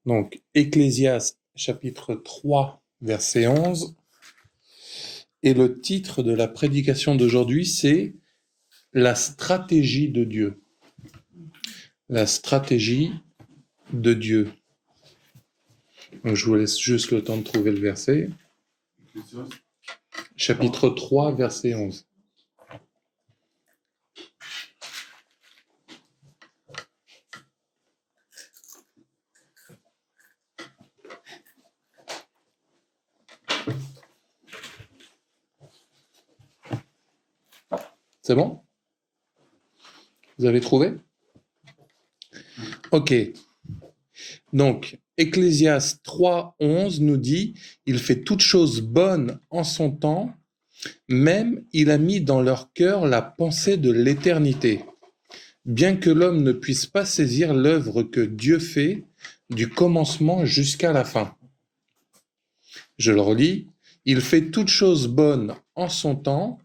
Donc, Ecclésiaste, chapitre 3, verset 11. Et le titre de la prédication d'aujourd'hui, c'est La stratégie de Dieu. La stratégie de Dieu. Donc, je vous laisse juste le temps de trouver le verset. Chapitre 3, verset 11. C'est bon? Vous avez trouvé? Ok. Donc, Ecclésiaste 3, 11 nous dit « Il fait toutes choses bonnes en son temps, même il a mis dans leur cœur la pensée de l'éternité, bien que l'homme ne puisse pas saisir l'œuvre que Dieu fait du commencement jusqu'à la fin. » Je le relis. « Il fait toutes choses bonnes en son temps,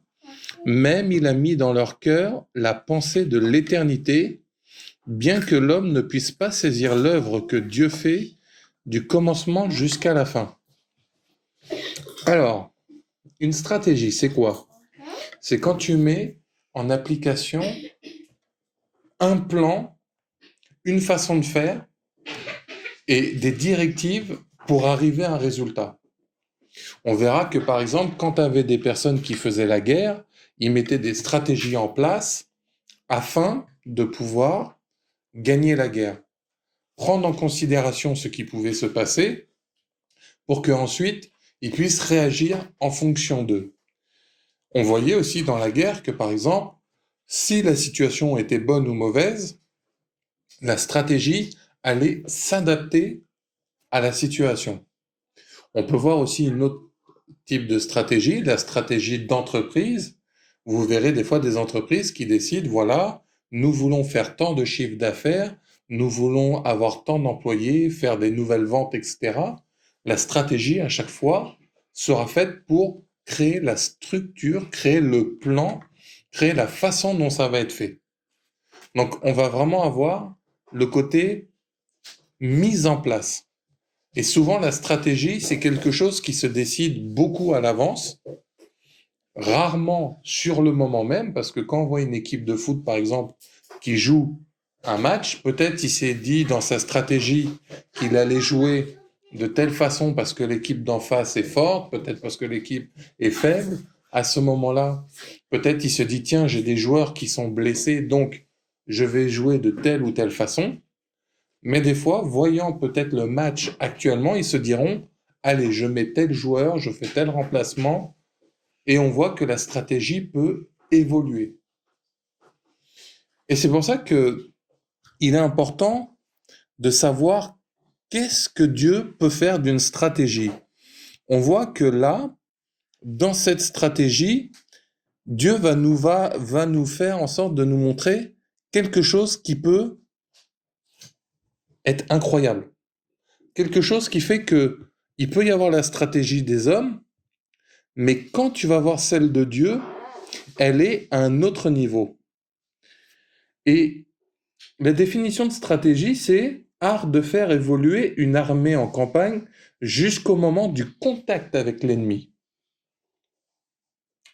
même il a mis dans leur cœur la pensée de l'éternité, bien que l'homme ne puisse pas saisir l'œuvre que Dieu fait du commencement jusqu'à la fin. » Alors, une stratégie, c'est quoi? C'est quand tu mets en application un plan, une façon de faire et des directives pour arriver à un résultat. On verra que, par exemple, quand tu avais des personnes qui faisaient la guerre, ils mettaient des stratégies en place afin de pouvoir gagner la guerre. Prendre en considération ce qui pouvait se passer pour qu'ensuite, ils puissent réagir en fonction d'eux. On voyait aussi dans la guerre que, par exemple, si la situation était bonne ou mauvaise, la stratégie allait s'adapter à la situation. On peut voir aussi une autre type de stratégie, la stratégie d'entreprise. Vous verrez des fois des entreprises qui décident, voilà, nous voulons faire tant de chiffre d'affaires, nous voulons avoir tant d'employés, faire des nouvelles ventes, etc. La stratégie, à chaque fois, sera faite pour créer la structure, créer le plan, créer la façon dont ça va être fait. Donc, on va vraiment avoir le côté mise en place. Et souvent, la stratégie, c'est quelque chose qui se décide beaucoup à l'avance, rarement sur le moment même, parce que quand on voit une équipe de foot, par exemple, qui joue un match, peut-être il s'est dit dans sa stratégie qu'il allait jouer de telle façon parce que l'équipe d'en face est forte, peut-être parce que l'équipe est faible. À ce moment-là, peut-être il se dit, tiens, j'ai des joueurs qui sont blessés, donc je vais jouer de telle ou telle façon. Mais des fois, voyant peut-être le match actuellement, ils se diront, allez, je mets tel joueur, je fais tel remplacement, et on voit que la stratégie peut évoluer. Et c'est pour ça que il est important de savoir qu'est-ce que Dieu peut faire d'une stratégie. On voit que là, dans cette stratégie, Dieu va nous faire en sorte de nous montrer quelque chose qui peut être incroyable. Quelque chose qui fait que il peut y avoir la stratégie des hommes, mais quand tu vas voir celle de Dieu, elle est à un autre niveau. Et la définition de stratégie, c'est art de faire évoluer une armée en campagne jusqu'au moment du contact avec l'ennemi.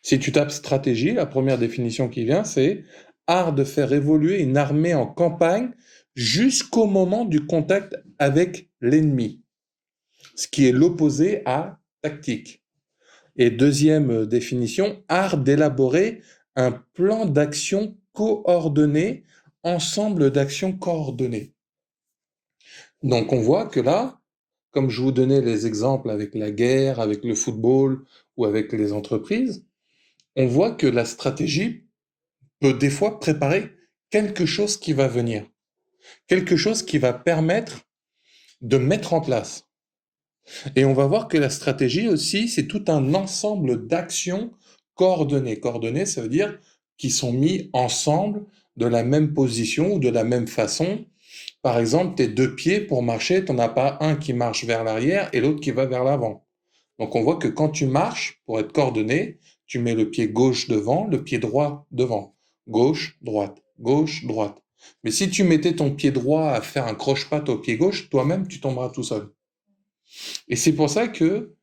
Si tu tapes stratégie, la première définition qui vient, c'est art de faire évoluer une armée en campagne jusqu'au moment du contact avec l'ennemi, ce qui est l'opposé à tactique. Et deuxième définition, art d'élaborer un plan d'action coordonné, ensemble d'actions coordonnées. Donc on voit que là, comme je vous donnais les exemples avec la guerre, avec le football ou avec les entreprises, on voit que la stratégie peut des fois préparer quelque chose qui va venir, quelque chose qui va permettre de mettre en place. Et on va voir que la stratégie aussi, c'est tout un ensemble d'actions coordonnées. Coordonnées, ça veut dire qui sont mis ensemble de la même position ou de la même façon. Par exemple, tes deux pieds pour marcher, tu n'en as pas un qui marche vers l'arrière et l'autre qui va vers l'avant. Donc on voit que quand tu marches, pour être coordonné, tu mets le pied gauche devant, le pied droit devant. Gauche, droite, gauche, droite. Mais si tu mettais ton pied droit à faire un croche-patte au pied gauche, toi-même, tu tomberas tout seul. Et c'est pour ça que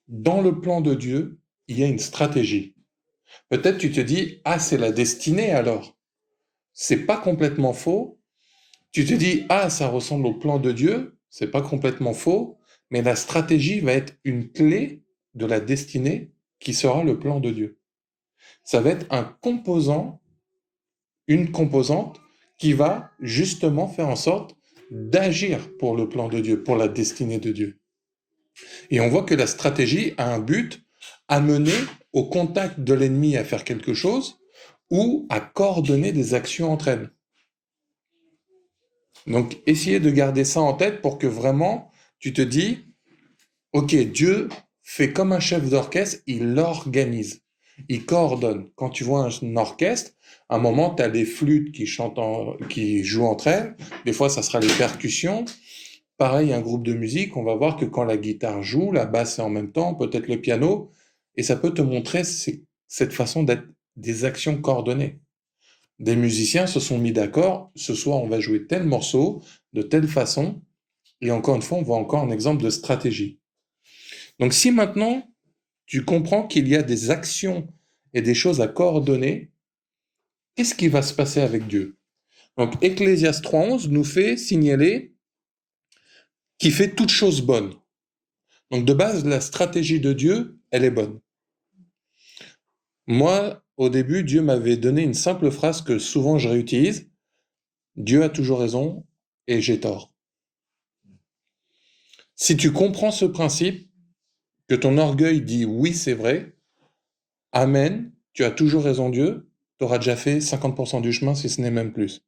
dans le plan de Dieu, il y a une stratégie. Peut-être tu te dis, ah, c'est la destinée alors. C'est pas complètement faux. Tu te dis, ah, ça ressemble au plan de Dieu. C'est pas complètement faux. Mais la stratégie va être une clé de la destinée qui sera le plan de Dieu. Ça va être un composant, une composante qui va justement faire en sorte d'agir pour le plan de Dieu, pour la destinée de Dieu. Et on voit que la stratégie a un but à mener au contact de l'ennemi à faire quelque chose ou à coordonner des actions entre elles. Donc, essayez de garder ça en tête pour que vraiment tu te dis, ok, Dieu fait comme un chef d'orchestre, il organise, il coordonne. Quand tu vois un orchestre, à un moment, tu as les flûtes qui jouent entre elles. Des fois, ça sera les percussions. Pareil, un groupe de musique, on va voir que quand la guitare joue, la basse est en même temps, peut-être le piano, et ça peut te montrer cette façon d'être des actions coordonnées. Des musiciens se sont mis d'accord, ce soir on va jouer tel morceau, de telle façon, et encore une fois, on voit encore un exemple de stratégie. Donc si maintenant tu comprends qu'il y a des actions et des choses à coordonner, qu'est-ce qui va se passer avec Dieu? Donc Ecclésiaste 3.11 nous fait signaler qu'il fait toutes choses bonnes. Donc de base, la stratégie de Dieu, elle est bonne. Moi, au début, Dieu m'avait donné une simple phrase que souvent je réutilise. Dieu a toujours raison et j'ai tort. Si tu comprends ce principe, que ton orgueil dit oui, c'est vrai, amen, tu as toujours raison Dieu, tu auras déjà fait 50% du chemin si ce n'est même plus.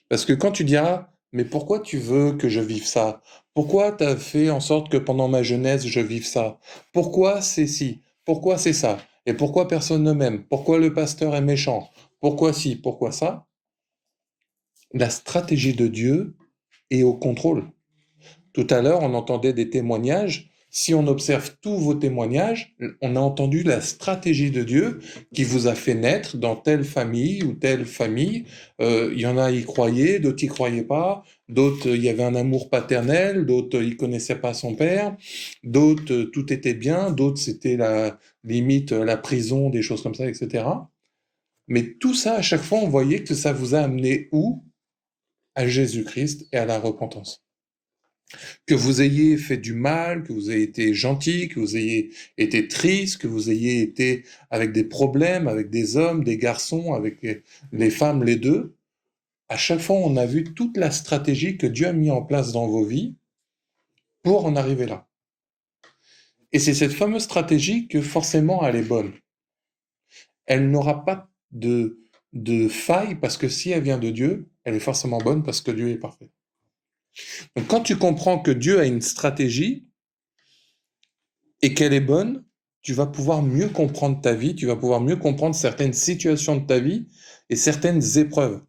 Parce que quand tu diras, mais pourquoi tu veux que je vive ça? Pourquoi tu as fait en sorte que pendant ma jeunesse je vive ça? Pourquoi c'est ci? Pourquoi c'est ça? Et pourquoi personne ne m'aime? Pourquoi le pasteur est méchant? Pourquoi ci? Pourquoi ça? La stratégie de Dieu est au contrôle. Tout à l'heure, on entendait des témoignages. Si on observe tous vos témoignages, on a entendu la stratégie de Dieu qui vous a fait naître dans telle famille ou telle famille. Il y en a, y croyaient, d'autres y croyaient pas. D'autres, il y avait un amour paternel. D'autres, ils connaissaient pas son père. D'autres, tout était bien. D'autres, c'était la limite, la prison, des choses comme ça, etc. Mais tout ça, à chaque fois, on voyait que ça vous a amené où? À Jésus-Christ et à la repentance. Que vous ayez fait du mal, que vous ayez été gentil, que vous ayez été triste, que vous ayez été avec des problèmes, avec des hommes, des garçons, avec les femmes, les deux, à chaque fois, on a vu toute la stratégie que Dieu a mis en place dans vos vies pour en arriver là. Et c'est cette fameuse stratégie que forcément elle est bonne. Elle n'aura pas de faille parce que si elle vient de Dieu, elle est forcément bonne parce que Dieu est parfait. Donc quand tu comprends que Dieu a une stratégie, et qu'elle est bonne, tu vas pouvoir mieux comprendre ta vie, tu vas pouvoir mieux comprendre certaines situations de ta vie et certaines épreuves.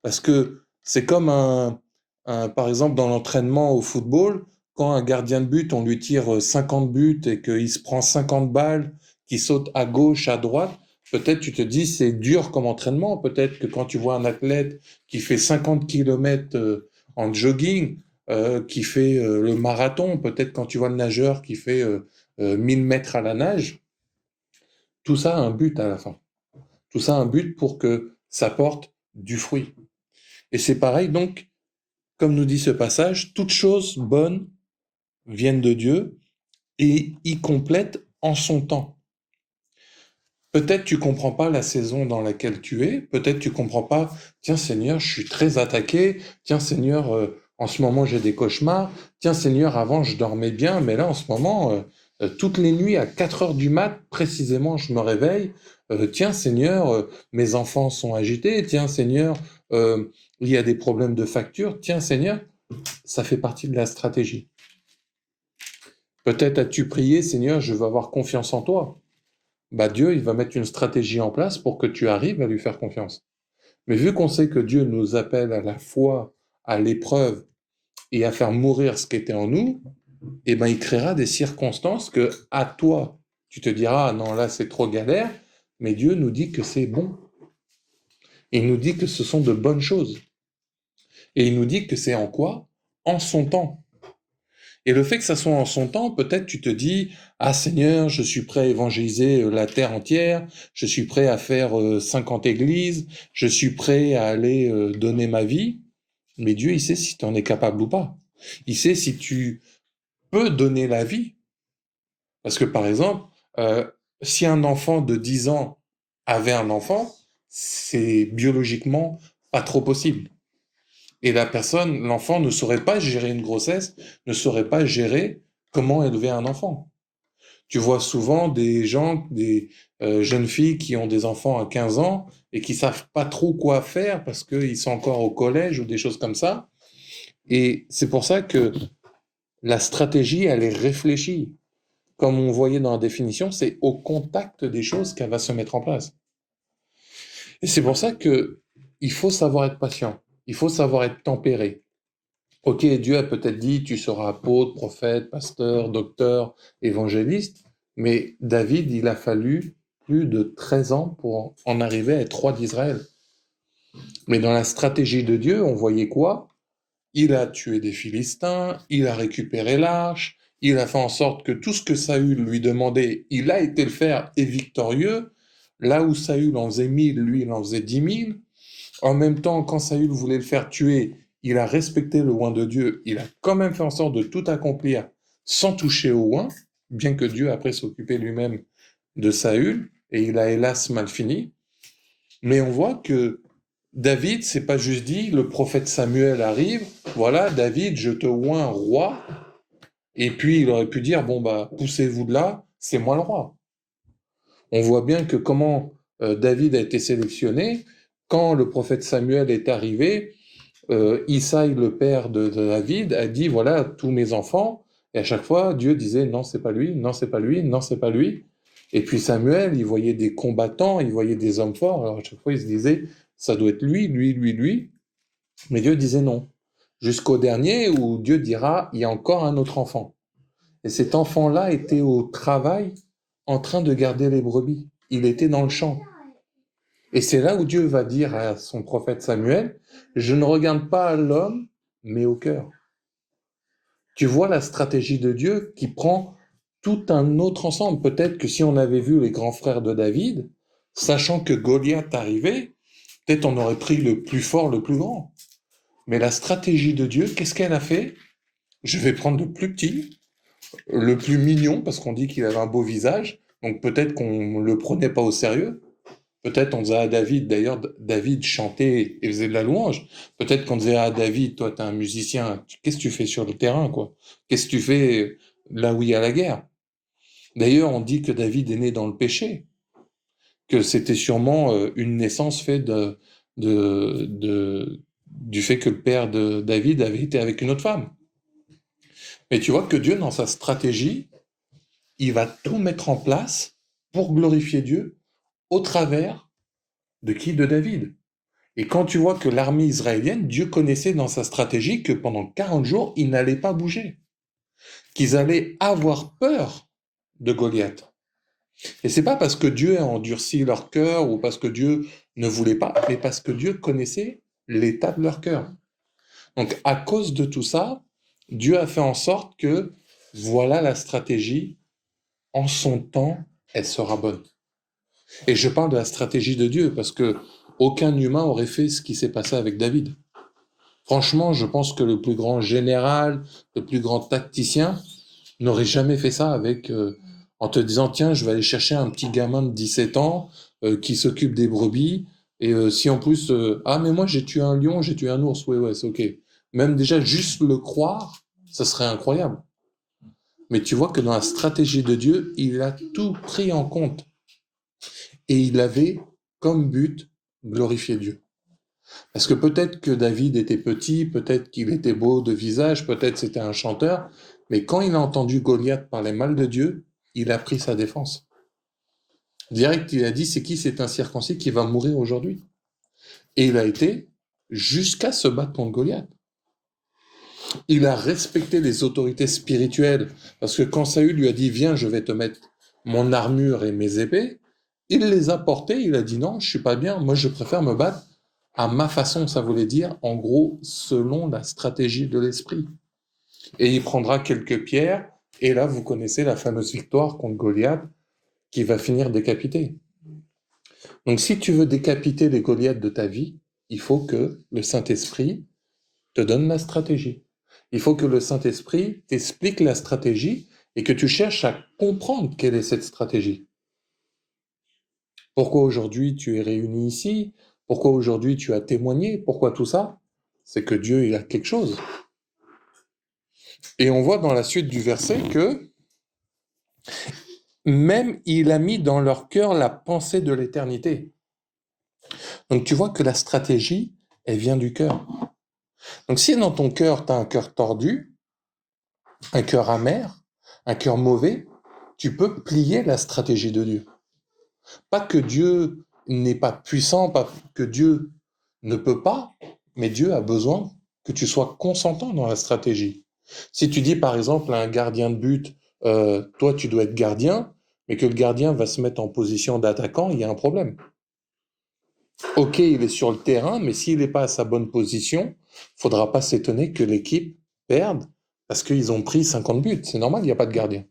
Parce que c'est comme par exemple, dans l'entraînement au football, quand un gardien de but, on lui tire 50 buts et qu'il se prend 50 balles, qu'il saute à gauche, à droite, peut-être tu te dis c'est dur comme entraînement. Peut-être que quand tu vois un athlète qui fait 50 kilomètres en jogging, qui fait le marathon, peut-être quand tu vois le nageur qui fait 1000 mètres à la nage, tout ça a un but à la fin. Tout ça a un but pour que ça porte du fruit. Et c'est pareil, donc, comme nous dit ce passage, toutes choses bonnes viennent de Dieu et y complètent en son temps. Peut-être tu comprends pas la saison dans laquelle tu es, peut-être tu comprends pas, tiens Seigneur, je suis très attaqué, tiens Seigneur, en ce moment j'ai des cauchemars, tiens Seigneur, avant je dormais bien, mais là en ce moment, toutes les nuits à 4 heures du mat, précisément, je me réveille, tiens Seigneur, mes enfants sont agités, tiens Seigneur, il y a des problèmes de facture, tiens Seigneur, ça fait partie de la stratégie. Peut-être as-tu prié, Seigneur, je veux avoir confiance en toi. Bah Dieu, il va mettre une stratégie en place pour que tu arrives à lui faire confiance. Mais vu qu'on sait que Dieu nous appelle à la foi, à l'épreuve et à faire mourir ce qui était en nous, eh ben il créera des circonstances que à toi, tu te diras ah non là c'est trop galère, mais Dieu nous dit que c'est bon. Et il nous dit que ce sont de bonnes choses. Et il nous dit que c'est en quoi? En son temps. Et le fait que ça soit en son temps, peut-être tu te dis, ah Seigneur, je suis prêt à évangéliser la terre entière, je suis prêt à faire 50 églises, je suis prêt à aller donner ma vie. Mais Dieu, il sait si tu en es capable ou pas. Il sait si tu peux donner la vie. Parce que par exemple, si un enfant de 10 ans avait un enfant, c'est biologiquement pas trop possible. Et l'enfant ne saurait pas gérer une grossesse, ne saurait pas gérer comment élever un enfant. Tu vois souvent des gens, des jeunes filles qui ont des enfants à 15 ans et qui savent pas trop quoi faire parce qu'ils sont encore au collège ou des choses comme ça. Et c'est pour ça que la stratégie, elle est réfléchie. Comme on voyait dans la définition, c'est au contact des choses qu'elle va se mettre en place. Et c'est pour ça que il faut savoir être patient. Il faut savoir être tempéré. Ok, Dieu a peut-être dit, tu seras apôtre, prophète, pasteur, docteur, évangéliste, mais David, il a fallu plus de 13 ans pour en arriver à être roi d'Israël. Mais dans la stratégie de Dieu, on voyait quoi? Il a tué des Philistins, il a récupéré l'arche, il a fait en sorte que tout ce que Saül lui demandait, il a été le faire et victorieux. Là où Saül en faisait 1000, lui, il en faisait 10 000. En même temps, quand Saül voulait le faire tuer, il a respecté le oint de Dieu, il a quand même fait en sorte de tout accomplir sans toucher au oint, bien que Dieu après s'occupait lui-même de Saül, et il a hélas mal fini. Mais on voit que David, c'est pas juste dit, le prophète Samuel arrive, voilà, David, je te oins roi, et puis il aurait pu dire, bon bah, poussez-vous de là, c'est moi le roi. On voit bien que comment David a été sélectionné, quand le prophète Samuel est arrivé, Isaïe, le père de David, a dit, voilà, tous mes enfants, et à chaque fois, Dieu disait, non, c'est pas lui, non, c'est pas lui, non, c'est pas lui. Et puis Samuel, il voyait des combattants, il voyait des hommes forts, alors à chaque fois, il se disait, ça doit être lui, lui, lui, lui. Mais Dieu disait non. Jusqu'au dernier où Dieu dira, il y a encore un autre enfant. Et cet enfant-là était au travail en train de garder les brebis. Il était dans le champ. Et c'est là où Dieu va dire à son prophète Samuel, je ne regarde pas à l'homme, mais au cœur. Tu vois la stratégie de Dieu qui prend tout un autre ensemble. Peut-être que si on avait vu les grands frères de David, sachant que Goliath arrivait, peut-être on aurait pris le plus fort, le plus grand. Mais la stratégie de Dieu, qu'est-ce qu'elle a fait? Je vais prendre le plus petit, le plus mignon, parce qu'on dit qu'il avait un beau visage, donc peut-être qu'on ne le prenait pas au sérieux. Peut-être on disait à David, d'ailleurs David chantait et faisait de la louange. Peut-être qu'on disait à David, toi t'es un musicien, qu'est-ce que tu fais sur le terrain, quoi? Qu'est-ce que tu fais là où il y a la guerre? D'ailleurs, on dit que David est né dans le péché, que c'était sûrement une naissance faite du fait que le père de David avait été avec une autre femme. Mais tu vois que Dieu, dans sa stratégie, il va tout mettre en place pour glorifier Dieu au travers de qui? De David. Et quand tu vois que l'armée israélienne, Dieu connaissait dans sa stratégie que pendant 40 jours, ils n'allaient pas bouger, qu'ils allaient avoir peur de Goliath. Et c'est pas parce que Dieu a endurci leur cœur ou parce que Dieu ne voulait pas, mais parce que Dieu connaissait l'état de leur cœur. Donc à cause de tout ça, Dieu a fait en sorte que voilà la stratégie, en son temps, elle sera bonne. Et je parle de la stratégie de Dieu parce que aucun humain aurait fait ce qui s'est passé avec David. Franchement, je pense que le plus grand général, le plus grand tacticien n'aurait jamais fait ça avec en te disant tiens, je vais aller chercher un petit gamin de 17 ans qui s'occupe des brebis et si en plus ah mais moi j'ai tué un lion, j'ai tué un ours, ouais c'est ok. Même déjà juste le croire, ça serait incroyable. Mais tu vois que dans la stratégie de Dieu, il a tout pris en compte et il avait comme but glorifier Dieu. Parce que peut-être que David était petit, peut-être qu'il était beau de visage, peut-être c'était un chanteur, mais quand il a entendu Goliath parler mal de Dieu, il a pris sa défense. Direct, il a dit, c'est qui cet incirconcis qui va mourir aujourd'hui? Et il a été jusqu'à se battre contre Goliath. Il a respecté les autorités spirituelles, parce que quand Saül lui a dit, viens, je vais te mettre mon armure et mes épées, il les a portées, il a dit, non, je suis pas bien, moi je préfère me battre À ma façon, ça voulait dire, en gros, selon la stratégie de l'esprit. Et il prendra quelques pierres, et là, vous connaissez la fameuse victoire contre Goliath, qui va finir décapité. Donc, si tu veux décapiter les Goliaths de ta vie, il faut que le Saint-Esprit te donne la stratégie. Il faut que le Saint-Esprit t'explique la stratégie et que tu cherches à comprendre quelle est cette stratégie. Pourquoi aujourd'hui tu es réuni ici? Pourquoi aujourd'hui tu as témoigné? Pourquoi tout ça? C'est que Dieu, il a quelque chose. Et on voit dans la suite du verset que même il a mis dans leur cœur la pensée de l'éternité. Donc tu vois que la stratégie, elle vient du cœur. Donc si dans ton cœur, tu as un cœur tordu, un cœur amer, un cœur mauvais, tu peux plier la stratégie de Dieu. Pas que Dieu n'est pas puissant, pas que Dieu ne peut pas, mais Dieu a besoin que tu sois consentant dans la stratégie. Si tu dis par exemple à un gardien de but, toi tu dois être gardien, mais que le gardien va se mettre en position d'attaquant, il y a un problème. Ok, il est sur le terrain, mais s'il n'est pas à sa bonne position, faudra pas s'étonner que l'équipe perde parce qu'ils ont pris 50 buts. C'est normal, il n'y a pas de gardien.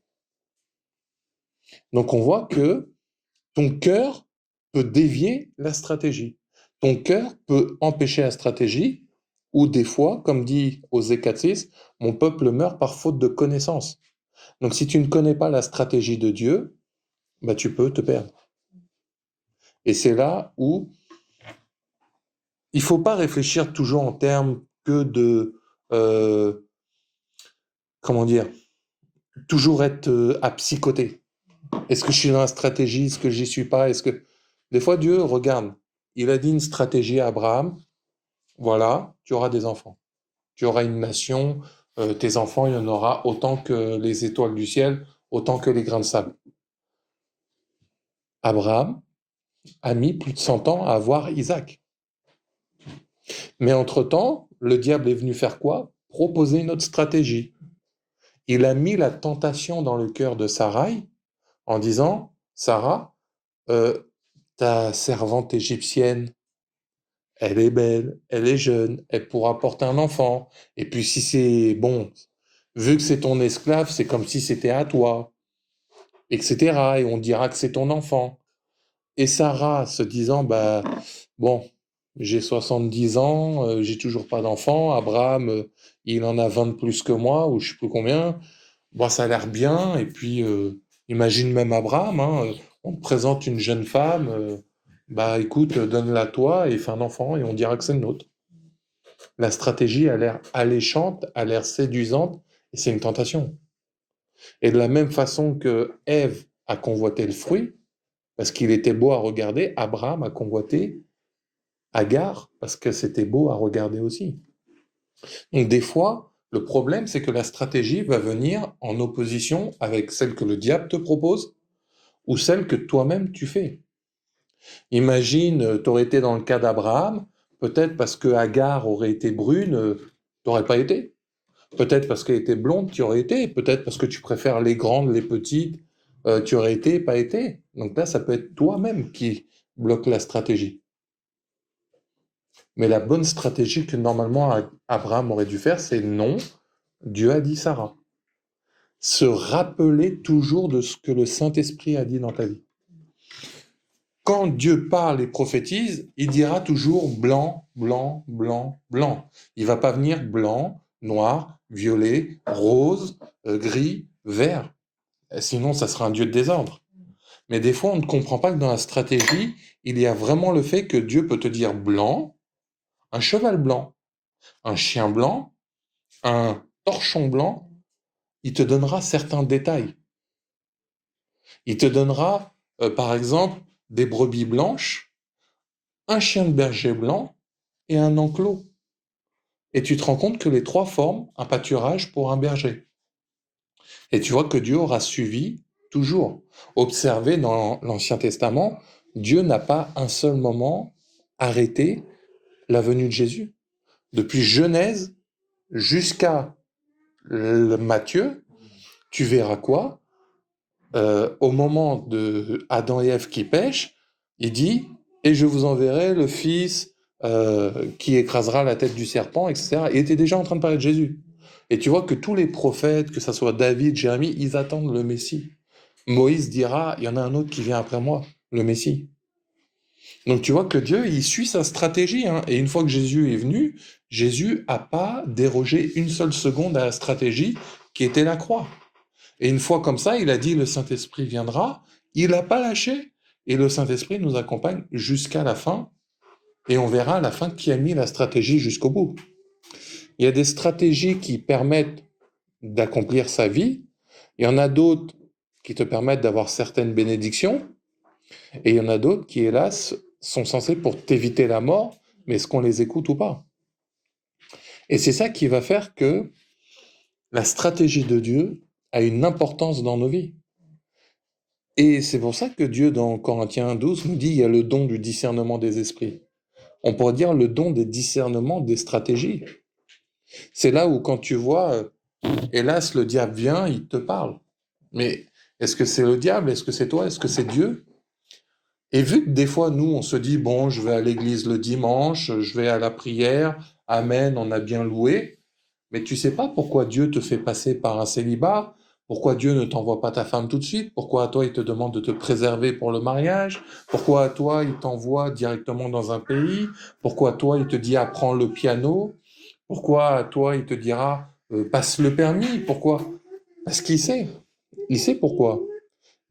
Donc on voit que ton cœur peut dévier la stratégie. Ton cœur peut empêcher la stratégie, ou des fois, comme dit Osée 4:6, mon peuple meurt par faute de connaissance. Donc si tu ne connais pas la stratégie de Dieu, bah, tu peux te perdre. Et c'est là où il ne faut pas réfléchir toujours en termes que de, comment dire, toujours être à psychoter. Est-ce que je suis dans la stratégie? Est-ce que j'y suis pas? Est-ce que des fois Dieu regarde, il a dit une stratégie à Abraham. Voilà, tu auras des enfants. Tu auras une nation, tes enfants, il y en aura autant que les étoiles du ciel, autant que les grains de sable. Abraham a mis plus de 100 ans à avoir Isaac. Mais entre-temps, le diable est venu faire quoi? Proposer une autre stratégie. Il a mis la tentation dans le cœur de Sarai en disant, Sarah, ta servante égyptienne, elle est belle, elle est jeune, elle pourra porter un enfant. Et puis si c'est bon, vu que c'est ton esclave, c'est comme si c'était à toi, etc. Et on dira que c'est ton enfant. Et Sarah se disant, bah bon, j'ai 70 ans, j'ai toujours pas d'enfant. Abraham, il en a 20 de plus que moi, ou je sais plus combien. Bon, ça a l'air bien. Et puis, imagine même Abraham, hein, on te présente une jeune femme, bah écoute, donne-la toi et fais un enfant et on dira que c'est le nôtre. La stratégie a l'air alléchante, a l'air séduisante, et c'est une tentation. Et de la même façon que Ève a convoité le fruit, parce qu'il était beau à regarder, Abraham a convoité Agar, parce que c'était beau à regarder aussi. Donc des fois, le problème, c'est que la stratégie va venir en opposition avec celle que le diable te propose, ou celle que toi-même tu fais. Imagine, tu aurais été dans le cas d'Abraham, peut-être parce que Agar aurait été brune, tu n'aurais pas été. Peut-être parce qu'elle était blonde, tu aurais été. Peut-être parce que tu préfères les grandes, les petites, tu aurais été, pas été. Donc là, ça peut être toi-même qui bloque la stratégie. Mais la bonne stratégie que normalement Abraham aurait dû faire, c'est non, Dieu a dit Sarah. Se rappeler toujours de ce que le Saint-Esprit a dit dans ta vie. Quand Dieu parle et prophétise, il dira toujours blanc, blanc, blanc, blanc. Il va pas venir blanc, noir, violet, rose, gris, vert. Sinon, ça sera un Dieu de désordre. Mais des fois, on ne comprend pas que dans la stratégie, il y a vraiment le fait que Dieu peut te dire blanc, un cheval blanc, un chien blanc, un torchon blanc. Il te donnera certains détails. Il te donnera, par exemple, des brebis blanches, un chien de berger blanc et un enclos. Et tu te rends compte que les trois forment un pâturage pour un berger. Et tu vois que Dieu aura suivi toujours. Observez dans l'Ancien Testament, Dieu n'a pas un seul moment arrêté la venue de Jésus. Depuis Genèse jusqu'à Matthieu, tu verras quoi? Au moment de Adam et Ève qui pêchent, il dit « Et je vous enverrai le Fils qui écrasera la tête du serpent, etc. Il était déjà en train de parler de Jésus. Et tu vois que tous les prophètes, que ce soit David, Jérémie, ils attendent le Messie. Moïse dira, il y en a un autre qui vient après moi, le Messie. Donc tu vois que Dieu, il suit sa stratégie, hein. Et une fois que Jésus est venu, Jésus n'a pas dérogé une seule seconde à la stratégie qui était la croix. Et une fois comme ça, il a dit, le Saint-Esprit viendra, il n'a pas lâché. Et le Saint-Esprit nous accompagne jusqu'à la fin, et on verra à la fin qui a mis la stratégie jusqu'au bout. Il y a des stratégies qui permettent d'accomplir sa vie, il y en a d'autres qui te permettent d'avoir certaines bénédictions, et il y en a d'autres qui, hélas, sont censées pour t'éviter la mort, mais est-ce qu'on les écoute ou pas? Et c'est ça qui va faire que la stratégie de Dieu a une importance dans nos vies. Et c'est pour ça que Dieu, dans Corinthiens 12, nous dit il y a le don du discernement des esprits. On pourrait dire le don des discernements des stratégies. C'est là où quand tu vois, hélas, le diable vient, il te parle. Mais est-ce que c'est le diable? Est-ce que c'est toi? Est-ce que c'est Dieu? Et vu que des fois, nous, on se dit, bon, je vais à l'église le dimanche, je vais à la prière, amen, on a bien loué, mais tu sais pas pourquoi Dieu te fait passer par un célibat, pourquoi Dieu ne t'envoie pas ta femme tout de suite, pourquoi à toi il te demande de te préserver pour le mariage, pourquoi à toi il t'envoie directement dans un pays, pourquoi à toi il te dit apprends le piano, pourquoi à toi il te dira passe le permis, pourquoi? Parce il sait pourquoi.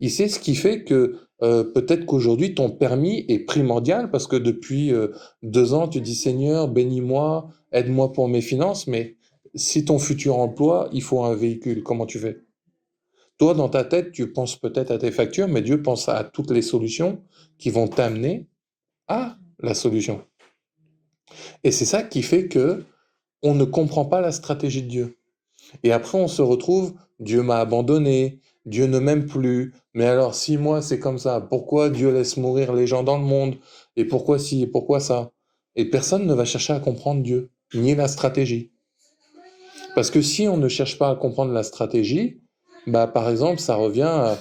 Il sait ce qui fait que peut-être qu'aujourd'hui ton permis est primordial parce que depuis 2 ans tu dis Seigneur bénis-moi, aide-moi pour mes finances, mais si ton futur emploi il faut un véhicule, comment tu fais? Toi dans ta tête tu penses peut-être à tes factures, mais Dieu pense à toutes les solutions qui vont t'amener à la solution. Et c'est ça qui fait que on ne comprend pas la stratégie de Dieu. Et après, on se retrouve, Dieu m'a abandonné, Dieu ne m'aime plus. Mais alors, si moi c'est comme ça, pourquoi Dieu laisse mourir les gens dans le monde? Et pourquoi ci, et pourquoi ça? Et personne ne va chercher à comprendre Dieu, ni la stratégie. Parce que si on ne cherche pas à comprendre la stratégie, bah par exemple, ça revient à,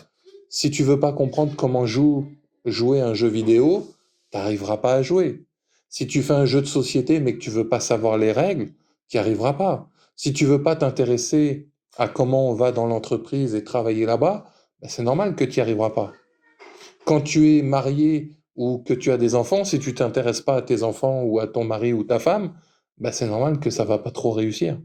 si tu veux pas comprendre comment jouer un jeu vidéo, t'arriveras pas à jouer. Si tu fais un jeu de société mais que tu veux pas savoir les règles, tu n'y arriveras pas. Si tu veux pas t'intéresser à comment on va dans l'entreprise et travailler là-bas, bah, c'est normal que tu n'y arriveras pas. Quand tu es marié ou que tu as des enfants, si tu t'intéresses pas à tes enfants ou à ton mari ou ta femme, bah, c'est normal que ça va pas trop réussir.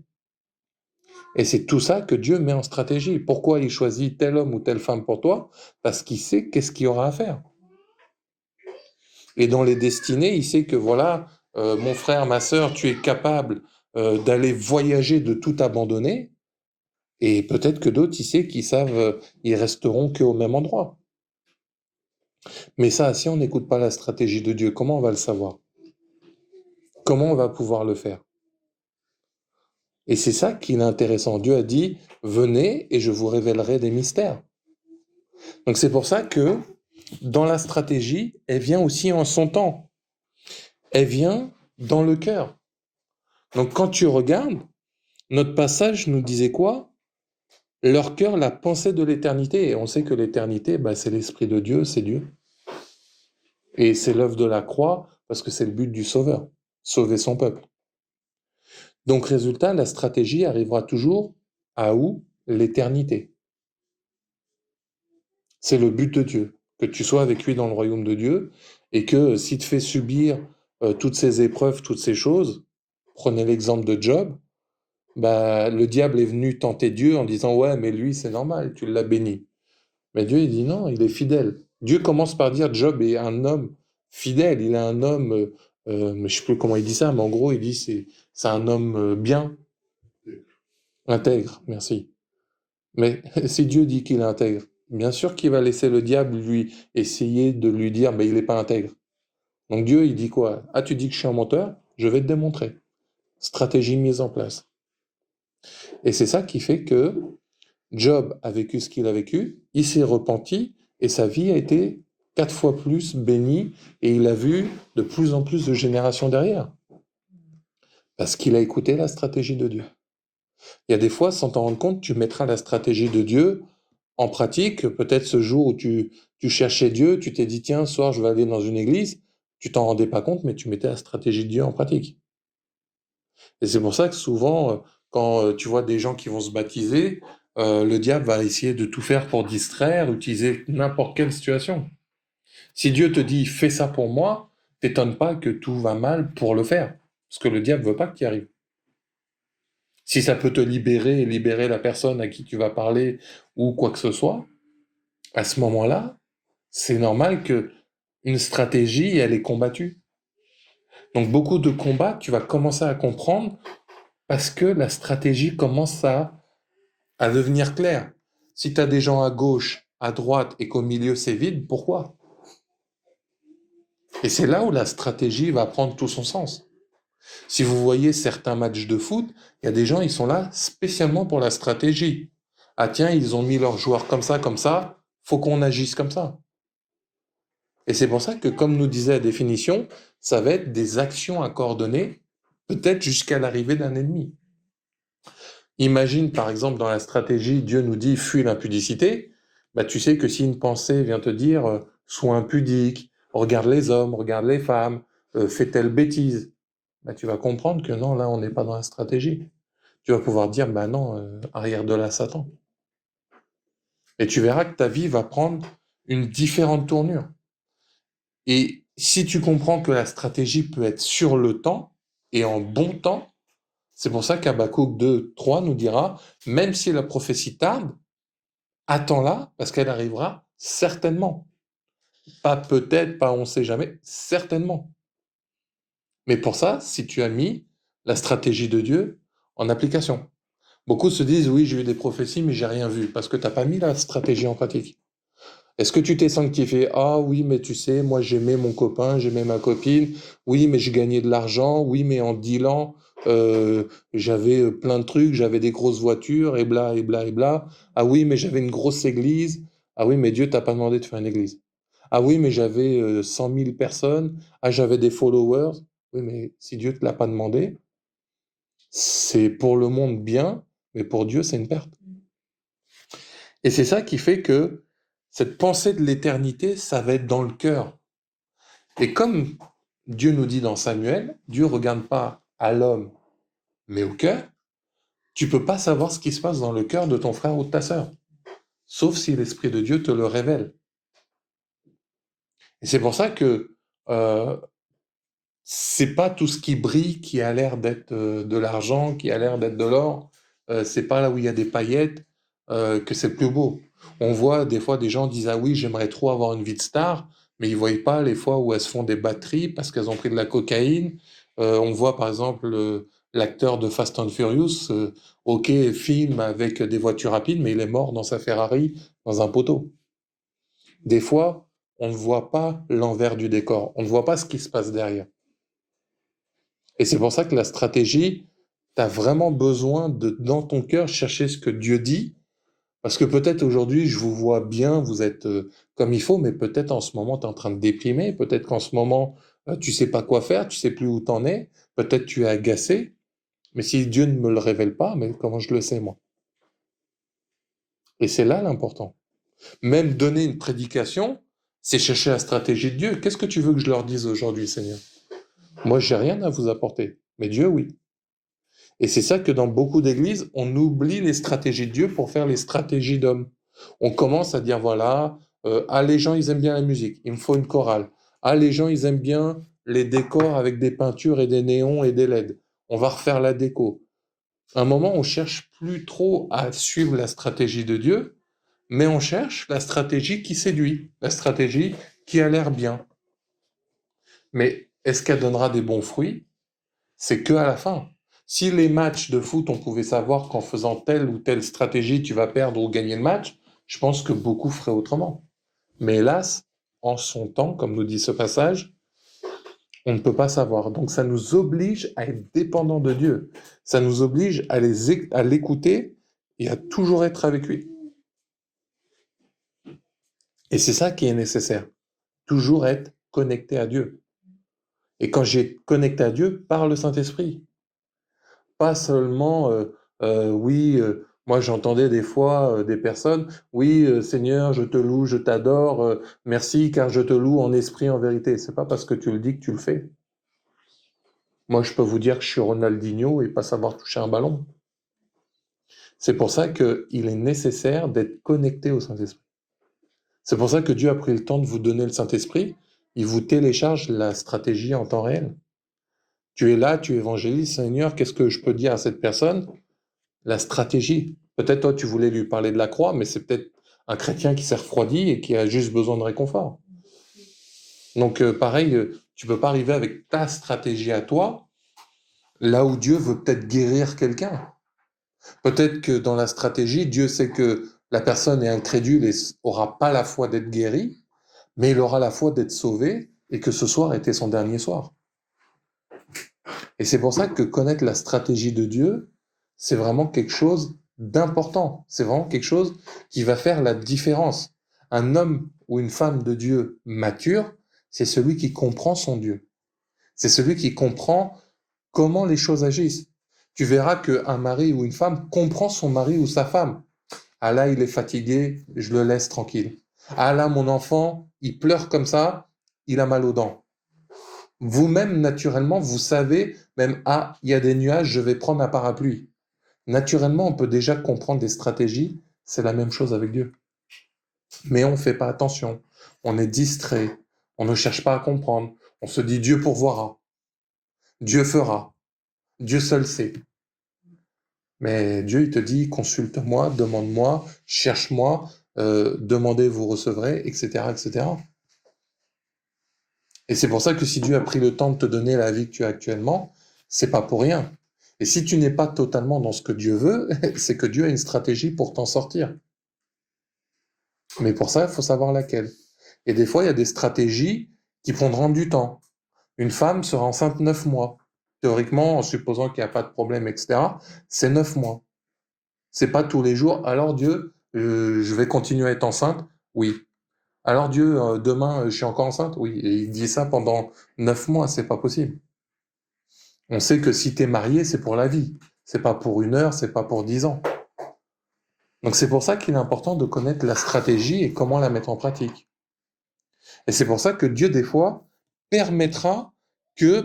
Et c'est tout ça que Dieu met en stratégie. Pourquoi il choisit tel homme ou telle femme pour toi? Parce qu'il sait qu'est-ce qu'il y aura à faire. Et dans les destinées, il sait que voilà, mon frère, ma sœur, tu es capable d'aller voyager, de tout abandonner. Et peut-être que d'autres, il sait qu'ils savent, ils resteront qu'au même endroit. Mais ça, si on n'écoute pas la stratégie de Dieu, comment on va le savoir? Comment on va pouvoir le faire? Et c'est ça qui est intéressant. Dieu a dit, venez et je vous révélerai des mystères. Donc c'est pour ça que dans la stratégie, elle vient aussi en son temps. Elle vient dans le cœur. Donc quand tu regardes, notre passage nous disait quoi? Leur cœur, la pensée de l'éternité. Et on sait que l'éternité, bah, c'est l'Esprit de Dieu, c'est Dieu. Et c'est l'œuvre de la croix, parce que c'est le but du Sauveur, sauver son peuple. Donc résultat, la stratégie arrivera toujours à où? L'éternité. C'est le but de Dieu, que tu sois avec lui dans le royaume de Dieu, et que s'il te fait subir toutes ces épreuves, toutes ces choses, prenez l'exemple de Job, bah, le diable est venu tenter Dieu en disant ouais, mais lui c'est normal, tu l'as béni. Mais Dieu il dit non, il est fidèle. Dieu commence par dire Job est un homme fidèle, il est un homme, mais je sais plus comment il dit ça, mais en gros il dit c'est un homme bien, intègre, merci. Mais si Dieu dit qu'il est intègre, bien sûr qu'il va laisser le diable lui essayer de lui dire mais il n'est pas intègre. Donc Dieu il dit quoi? Ah tu dis que je suis un menteur? Je vais te démontrer. Stratégie mise en place. Et c'est ça qui fait que Job a vécu ce qu'il a vécu, il s'est repenti et sa vie a été 4 fois plus bénie et il a vu de plus en plus de générations derrière. Parce qu'il a écouté la stratégie de Dieu. Il y a des fois, sans t'en rendre compte, tu mettras la stratégie de Dieu en pratique. Peut-être ce jour où tu cherchais Dieu, tu t'es dit, tiens, ce soir, je vais aller dans une église. Tu t'en rendais pas compte, mais tu mettais la stratégie de Dieu en pratique. Et c'est pour ça que souvent, quand tu vois des gens qui vont se baptiser, le diable va essayer de tout faire pour distraire, utiliser n'importe quelle situation. Si Dieu te dit fais ça pour moi, t'étonne pas que tout va mal pour le faire, parce que le diable veut pas que tu y arrives. Si ça peut te libérer et libérer la personne à qui tu vas parler ou quoi que ce soit, à ce moment-là, c'est normal que une stratégie, elle est combattue. Donc beaucoup de combats, tu vas commencer à comprendre parce que la stratégie commence à devenir claire. Si tu as des gens à gauche, à droite et qu'au milieu c'est vide, pourquoi? Et c'est là où la stratégie va prendre tout son sens. Si vous voyez certains matchs de foot, il y a des gens, ils sont là spécialement pour la stratégie. Ah tiens, ils ont mis leurs joueurs comme ça, faut qu'on agisse comme ça. Et c'est pour ça que, comme nous disait la définition, ça va être des actions à coordonner, peut-être jusqu'à l'arrivée d'un ennemi. Imagine par exemple dans la stratégie, Dieu nous dit fuis l'impudicité, bah, tu sais que si une pensée vient te dire sois impudique, regarde les hommes, regarde les femmes, fais telle bêtise, bah, tu vas comprendre que non, là on n'est pas dans la stratégie. Tu vas pouvoir dire bah non, arrière de là Satan. Et tu verras que ta vie va prendre une différente tournure. Et si tu comprends que la stratégie peut être sur le temps et en bon temps, c'est pour ça qu'Habakkuk 2:3 nous dira, même si la prophétie tarde, attends-la parce qu'elle arrivera certainement. Pas peut-être, pas on sait jamais, certainement. Mais pour ça, si tu as mis la stratégie de Dieu en application. Beaucoup se disent, oui, j'ai eu des prophéties, mais j'ai rien vu, parce que tu n'as pas mis la stratégie en pratique. Est-ce que tu t'es sanctifié? Ah oui, mais tu sais, moi j'aimais mon copain, j'aimais ma copine. Oui, mais je gagnais de l'argent. Oui, mais en dealant, j'avais plein de trucs, j'avais des grosses voitures, et bla, et bla, et bla. Ah oui, mais j'avais une grosse église. Ah oui, mais Dieu t'a pas demandé de faire une église. Ah oui, mais j'avais 100 000 personnes. Ah, j'avais des followers. Oui, mais si Dieu te l'a pas demandé, c'est pour le monde bien, mais pour Dieu, c'est une perte. Et c'est ça qui fait que cette pensée de l'éternité, ça va être dans le cœur. Et comme Dieu nous dit dans Samuel, Dieu ne regarde pas à l'homme, mais au cœur, tu peux pas savoir ce qui se passe dans le cœur de ton frère ou de ta sœur, sauf si l'Esprit de Dieu te le révèle. Et c'est pour ça que euh, c'est pas tout ce qui brille qui a l'air d'être de l'argent, qui a l'air d'être de l'or. C'est pas là où il y a des paillettes que c'est le plus beau. On voit des fois des gens disent ah oui j'aimerais trop avoir une vie de star, mais ils voient pas les fois où elles se font des batteries parce qu'elles ont pris de la cocaïne. On voit par exemple l'acteur de Fast and Furious, ok filme avec des voitures rapides, mais il est mort dans sa Ferrari dans un poteau. Des fois on ne voit pas l'envers du décor, on ne voit pas ce qui se passe derrière. Et c'est pour ça que la stratégie, tu as vraiment besoin de, dans ton cœur, chercher ce que Dieu dit. Parce que peut-être aujourd'hui, je vous vois bien, vous êtes comme il faut, mais peut-être en ce moment, tu es en train de déprimer. Peut-être qu'en ce moment, tu sais pas quoi faire, tu sais plus où t'en es. Peut-être tu es agacé. Mais si Dieu ne me le révèle pas, mais comment je le sais, moi? Et c'est là l'important. Même donner une prédication, c'est chercher la stratégie de Dieu. Qu'est-ce que tu veux que je leur dise aujourd'hui, Seigneur? Moi, j'ai rien à vous apporter. Mais Dieu, oui. Et c'est ça que dans beaucoup d'églises, on oublie les stratégies de Dieu pour faire les stratégies d'hommes. On commence à dire, voilà, ah les gens, ils aiment bien la musique, il me faut une chorale. Ah les gens, ils aiment bien les décors avec des peintures et des néons et des LED. On va refaire la déco. À un moment, on cherche plus trop à suivre la stratégie de Dieu, mais on cherche la stratégie qui séduit, la stratégie qui a l'air bien. Mais est-ce qu'elle donnera des bons fruits? C'est que à la fin. Si les matchs de foot, on pouvait savoir qu'en faisant telle ou telle stratégie, tu vas perdre ou gagner le match, je pense que beaucoup feraient autrement. Mais hélas, en son temps, comme nous dit ce passage, on ne peut pas savoir. Donc ça nous oblige à être dépendants de Dieu. Ça nous oblige à l'écouter et à toujours être avec lui. Et c'est ça qui est nécessaire. Toujours être connecté à Dieu. Et quand j'ai connecté à Dieu, par le Saint-Esprit. Pas seulement, oui, Moi, j'entendais des fois des personnes, oui, Seigneur, je te loue, je t'adore, merci car je te loue en esprit, en vérité. C'est pas parce que tu le dis que tu le fais. Moi, je peux vous dire que je suis Ronaldinho et pas savoir toucher un ballon. C'est pour ça qu'il est nécessaire d'être connecté au Saint-Esprit. C'est pour ça que Dieu a pris le temps de vous donner le Saint-Esprit. Il vous télécharge la stratégie en temps réel. Tu es là, tu évangélises, Seigneur, qu'est-ce que je peux dire à cette personne? La stratégie. Peut-être toi, tu voulais lui parler de la croix, mais c'est peut-être un chrétien qui s'est refroidi et qui a juste besoin de réconfort. Donc, pareil, tu peux pas arriver avec ta stratégie à toi, là où Dieu veut peut-être guérir quelqu'un. Peut-être que dans la stratégie, Dieu sait que la personne est incrédule et aura pas la foi d'être guérie, mais il aura la foi d'être sauvé et que ce soir était son dernier soir. Et c'est pour ça que connaître la stratégie de Dieu, c'est vraiment quelque chose d'important. C'est vraiment quelque chose qui va faire la différence. Un homme ou une femme de Dieu mature, c'est celui qui comprend son Dieu. C'est celui qui comprend comment les choses agissent. Tu verras qu'un mari ou une femme comprend son mari ou sa femme. Ah là, il est fatigué, je le laisse tranquille. Ah là, mon enfant, il pleure comme ça, il a mal aux dents. Vous-même, naturellement, vous savez, même, ah, il y a des nuages, je vais prendre un parapluie. Naturellement, on peut déjà comprendre des stratégies, c'est la même chose avec Dieu. Mais on ne fait pas attention, on est distrait, on ne cherche pas à comprendre, on se dit Dieu pourvoira, Dieu fera, Dieu seul sait. Mais Dieu, il te dit, consulte-moi, demande-moi, cherche-moi, demandez, vous recevrez, etc., etc. Et c'est pour ça que si Dieu a pris le temps de te donner la vie que tu as actuellement, c'est pas pour rien. Et si tu n'es pas totalement dans ce que Dieu veut, c'est que Dieu a une stratégie pour t'en sortir. Mais pour ça, il faut savoir laquelle. Et des fois, il y a des stratégies qui prendront du temps. Une femme sera enceinte 9 mois. Théoriquement, en supposant qu'il n'y a pas de problème, etc., c'est 9 mois. C'est pas tous les jours. Alors Dieu, je vais continuer à être enceinte? Oui. Alors Dieu, demain, je suis encore enceinte? Oui. Et il dit ça pendant 9 mois, c'est pas possible. On sait que si tu es marié, c'est pour la vie. C'est pas pour 1 heure, c'est pas pour 10 ans. Donc c'est pour ça qu'il est important de connaître la stratégie et comment la mettre en pratique. Et c'est pour ça que Dieu, des fois, permettra que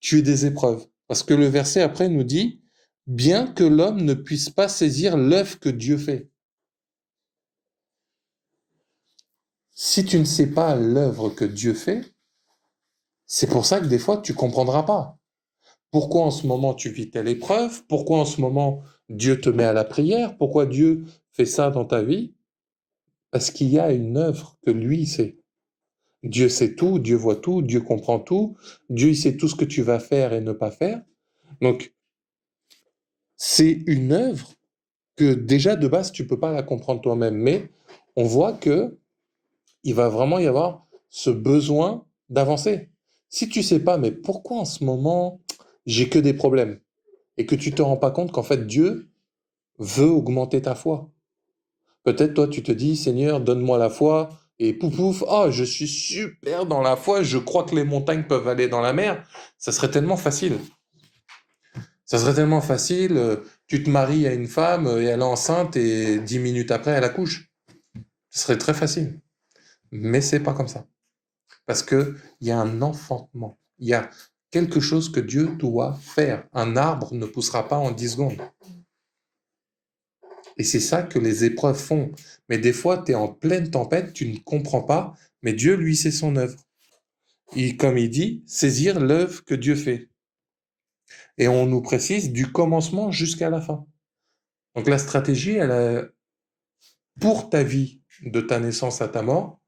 tu aies des épreuves. Parce que le verset après nous dit, bien que l'homme ne puisse pas saisir l'œuvre que Dieu fait. Si tu ne sais pas l'œuvre que Dieu fait, c'est pour ça que des fois, tu comprendras pas. Pourquoi en ce moment tu vis telle épreuve? Pourquoi en ce moment Dieu te met à la prière? Pourquoi Dieu fait ça dans ta vie? Parce qu'il y a une œuvre que lui sait. Dieu sait tout, Dieu voit tout, Dieu comprend tout, Dieu il sait tout ce que tu vas faire et ne pas faire. Donc, c'est une œuvre que déjà de base tu peux pas la comprendre toi-même, mais on voit que il va vraiment y avoir ce besoin d'avancer. Si tu sais pas, mais pourquoi en ce moment j'ai que des problèmes et que tu te rends pas compte qu'en fait Dieu veut augmenter ta foi. Peut-être toi tu te dis Seigneur donne-moi la foi et pouf pouf, oh je suis super dans la foi, je crois que les montagnes peuvent aller dans la mer. Ça serait tellement facile. Ça serait tellement facile, tu te maries à une femme et elle est enceinte et 10 minutes après elle accouche. Ce serait très facile. Mais c'est pas comme ça. Parce que il y a un enfantement. Il y a quelque chose que Dieu doit faire. Un arbre ne poussera pas en 10 secondes. Et c'est ça que les épreuves font. Mais des fois, tu es en pleine tempête, tu ne comprends pas, mais Dieu, lui, c'est son œuvre. Comme il dit, saisir l'œuvre que Dieu fait. Et on nous précise du commencement jusqu'à la fin. Donc la stratégie, elle a, pour ta vie, de ta naissance à ta mort,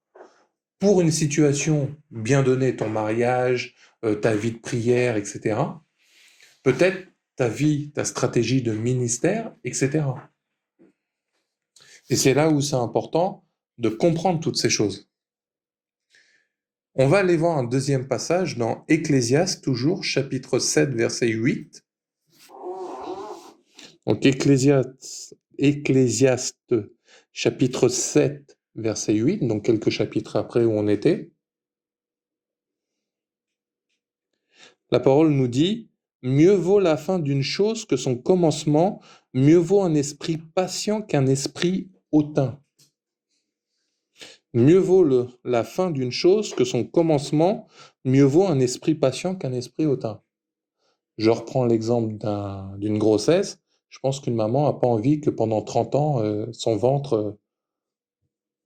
pour une situation bien donnée, ton mariage, ta vie de prière, etc. Peut-être ta vie, ta stratégie de ministère, etc. Et c'est là où c'est important de comprendre toutes ces choses. On va aller voir un deuxième passage dans Ecclésiaste, toujours, chapitre 7, verset 8. Donc Ecclésiaste, chapitre 7, verset 8, donc quelques chapitres après où on était. La parole nous dit « Mieux vaut la fin d'une chose que son commencement, Mieux vaut un esprit patient qu'un esprit hautain. Mieux vaut la fin d'une chose que son commencement. Mieux vaut un esprit patient qu'un esprit hautain. Je reprends l'exemple d'une grossesse. Je pense qu'une maman n'a pas envie que pendant 30 ans, son ventre,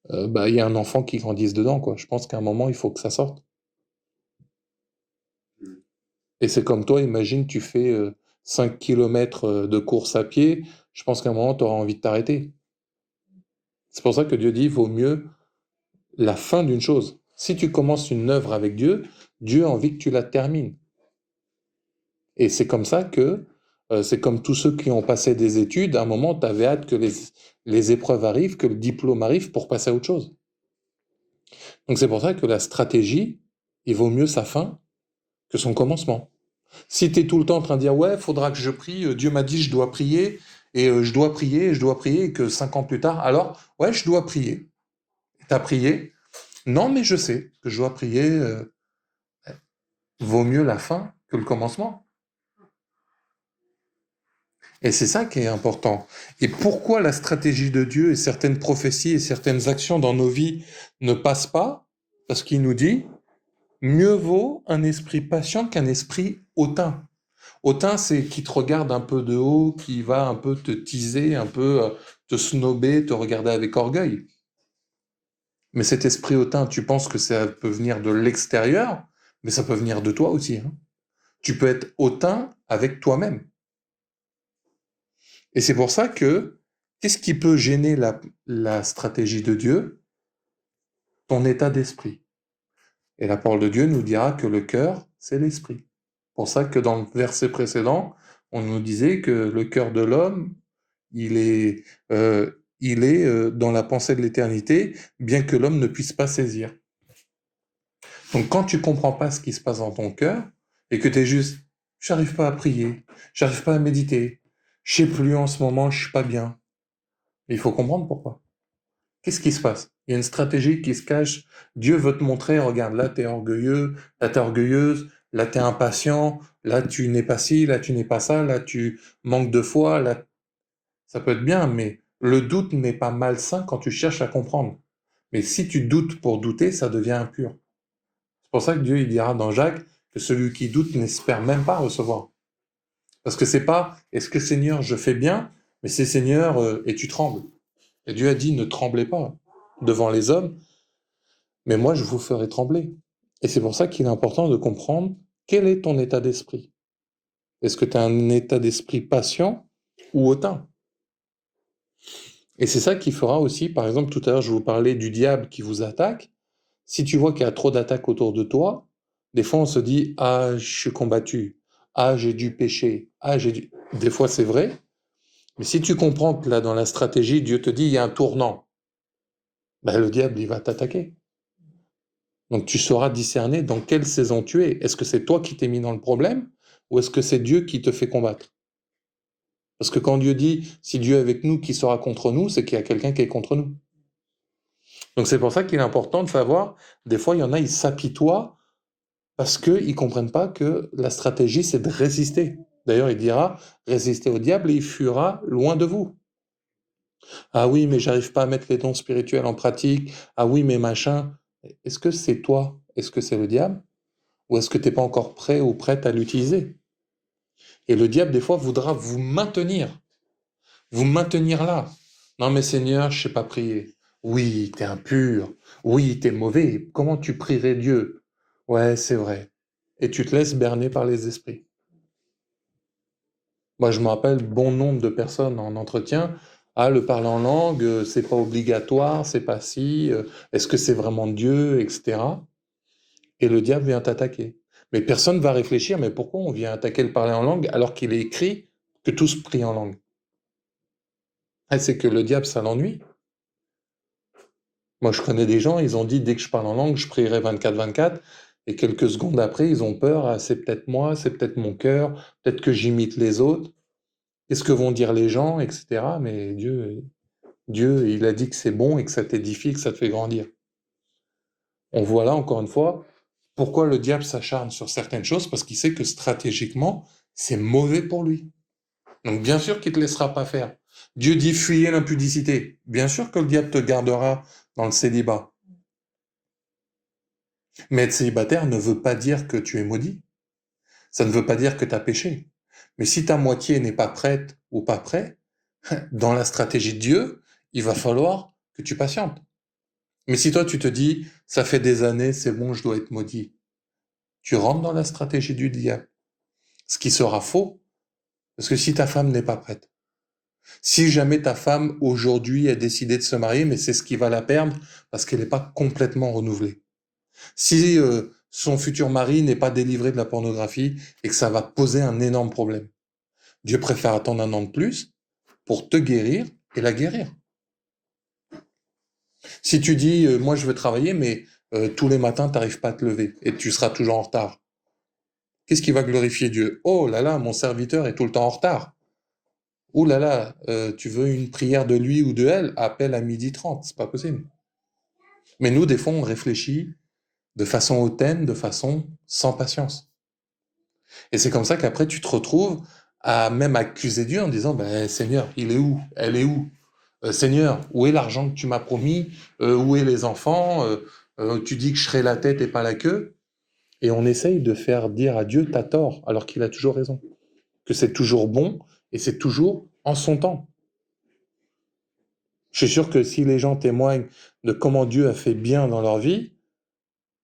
il y a un enfant qui grandisse dedans, quoi. Je pense qu'à un moment, il faut que ça sorte. Et c'est comme toi, imagine, tu fais 5 km de course à pied. Je pense qu'à un moment, tu auras envie de t'arrêter. C'est pour ça que Dieu dit, il vaut mieux la fin d'une chose. Si tu commences une œuvre avec Dieu, Dieu a envie que tu la termines. Et c'est comme ça que, c'est comme tous ceux qui ont passé des études, à un moment, tu avais hâte que les épreuves arrivent, que le diplôme arrive pour passer à autre chose. Donc c'est pour ça que la stratégie, il vaut mieux sa fin que son commencement. Si tu es tout le temps en train de dire, ouais, faudra que je prie, Dieu m'a dit je dois prier, et je dois prier, je dois prier, et que 5 ans plus tard, alors, ouais, je dois prier. T'as prié? Non, mais je sais que je dois prier, vaut mieux la fin que le commencement. Et c'est ça qui est important. Et pourquoi la stratégie de Dieu et certaines prophéties et certaines actions dans nos vies ne passent pas? Parce qu'il nous dit, mieux vaut un esprit patient qu'un esprit hautain. Hautain, c'est qui te regarde un peu de haut, qui va un peu te teaser, un peu te snober, te regarder avec orgueil. Mais cet esprit hautain, tu penses que ça peut venir de l'extérieur, mais ça peut venir de toi aussi. Hein. Tu peux être hautain avec toi-même. Et c'est pour ça que, qu'est-ce qui peut gêner la stratégie de Dieu? Ton état d'esprit. Et la parole de Dieu nous dira que le cœur, c'est l'esprit. C'est pour ça que dans le verset précédent, on nous disait que le cœur de l'homme, il est dans la pensée de l'éternité, bien que l'homme ne puisse pas saisir. Donc quand tu comprends pas ce qui se passe dans ton cœur, et que tu es juste, j'arrive pas à prier, j'arrive pas à méditer, je sais plus en ce moment, je suis pas bien. Il faut comprendre pourquoi. Qu'est-ce qui se passe? Il y a une stratégie qui se cache. Dieu veut te montrer, regarde, là t'es orgueilleux, là t'es orgueilleuse, là t'es impatient, là tu n'es pas ci, là tu n'es pas ça, là tu manques de foi, là... Ça peut être bien, mais le doute n'est pas malsain quand tu cherches à comprendre. Mais si tu doutes pour douter, ça devient impur. C'est pour ça que Dieu il dira dans Jacques que celui qui doute n'espère même pas recevoir. Parce que c'est pas, est-ce que Seigneur je fais bien, mais c'est Seigneur et tu trembles. Et Dieu a dit ne tremblez pas devant les hommes, mais moi je vous ferai trembler. Et c'est pour ça qu'il est important de comprendre quel est ton état d'esprit. Est-ce que tu as un état d'esprit patient ou hautain? Et c'est ça qui fera aussi, par exemple, tout à l'heure je vous parlais du diable qui vous attaque. Si tu vois qu'il y a trop d'attaques autour de toi, des fois on se dit ah je suis combattu, ah j'ai dû pécher, ah j'ai dû... Des fois c'est vrai, mais si tu comprends que là dans la stratégie Dieu te dit il y a un tournant, ben, le diable il va t'attaquer. Donc tu sauras discerner dans quelle saison tu es. Est-ce que c'est toi qui t'es mis dans le problème ou est-ce que c'est Dieu qui te fait combattre? Parce que quand Dieu dit si Dieu est avec nous, qui sera contre nous, c'est qu'il y a quelqu'un qui est contre nous. Donc c'est pour ça qu'il est important de savoir, des fois il y en a, ils s'apitoient parce qu'ils ne comprennent pas que la stratégie c'est de résister. D'ailleurs il dira, résistez au diable et il fuira loin de vous. Ah oui, mais j'arrive pas à mettre les dons spirituels en pratique. Ah oui, mais machin. Est-ce que c'est toi? Est-ce que c'est le diable? Ou est-ce que tu n'es pas encore prêt ou prête à l'utiliser? Et le diable, des fois, voudra vous maintenir là. Non, mais Seigneur, je sais pas prier. Oui, t'es impur. Oui, t'es mauvais. Comment tu prierais Dieu? Ouais, c'est vrai. Et tu te laisses berner par les esprits. Moi, je me rappelle bon nombre de personnes en entretien. Ah, le parler en langue, c'est pas obligatoire, c'est pas si. Est-ce que c'est vraiment Dieu, etc. Et le diable vient t'attaquer. Mais personne va réfléchir, mais pourquoi on vient attaquer le parler en langue alors qu'il est écrit que tous prient en langue? Ah, c'est que le diable, ça l'ennuie. Moi, je connais des gens, ils ont dit, dès que je parle en langue, je prierai 24-24, et quelques secondes après, ils ont peur, ah, c'est peut-être moi, c'est peut-être mon cœur, peut-être que j'imite les autres, qu'est-ce que vont dire les gens, etc. Mais Dieu, il a dit que c'est bon et que ça t'édifie, que ça te fait grandir. On voit là, encore une fois, pourquoi le diable s'acharne sur certaines choses, parce qu'il sait que stratégiquement, c'est mauvais pour lui. Donc bien sûr qu'il ne te laissera pas faire. Dieu dit fuyez l'impudicité. Bien sûr que le diable te gardera dans le célibat. Mais être célibataire ne veut pas dire que tu es maudit. Ça ne veut pas dire que tu as péché. Mais si ta moitié n'est pas prête ou pas prêt, dans la stratégie de Dieu, il va falloir que tu patientes. Mais si toi tu te dis, ça fait des années, c'est bon, je dois être maudit, tu rentres dans la stratégie du diable. Ce qui sera faux, parce que si ta femme n'est pas prête, si jamais ta femme aujourd'hui a décidé de se marier, mais c'est ce qui va la perdre parce qu'elle n'est pas complètement renouvelée. Si son futur mari n'est pas délivré de la pornographie et que ça va poser un énorme problème. Dieu préfère attendre un an de plus pour te guérir et la guérir. Si tu dis, moi je veux travailler, mais tous les matins, tu n'arrives pas à te lever et tu seras toujours en retard. Qu'est-ce qui va glorifier Dieu? Oh là là, mon serviteur est tout le temps en retard. Oh là là, tu veux une prière de lui ou de elle? Appelle à 12h30, c'est pas possible. Mais nous, des fois, on réfléchit de façon hautaine, de façon sans patience. Et c'est comme ça qu'après, tu te retrouves à même accuser Dieu en disant, ben, Seigneur, il est où? Elle est où? Seigneur, où est l'argent que tu m'as promis? Où est les enfants? Tu dis que je serai la tête et pas la queue. Et on essaye de faire dire à Dieu, t'as tort, alors qu'il a toujours raison. Que c'est toujours bon et c'est toujours en son temps. Je suis sûr que si les gens témoignent de comment Dieu a fait bien dans leur vie,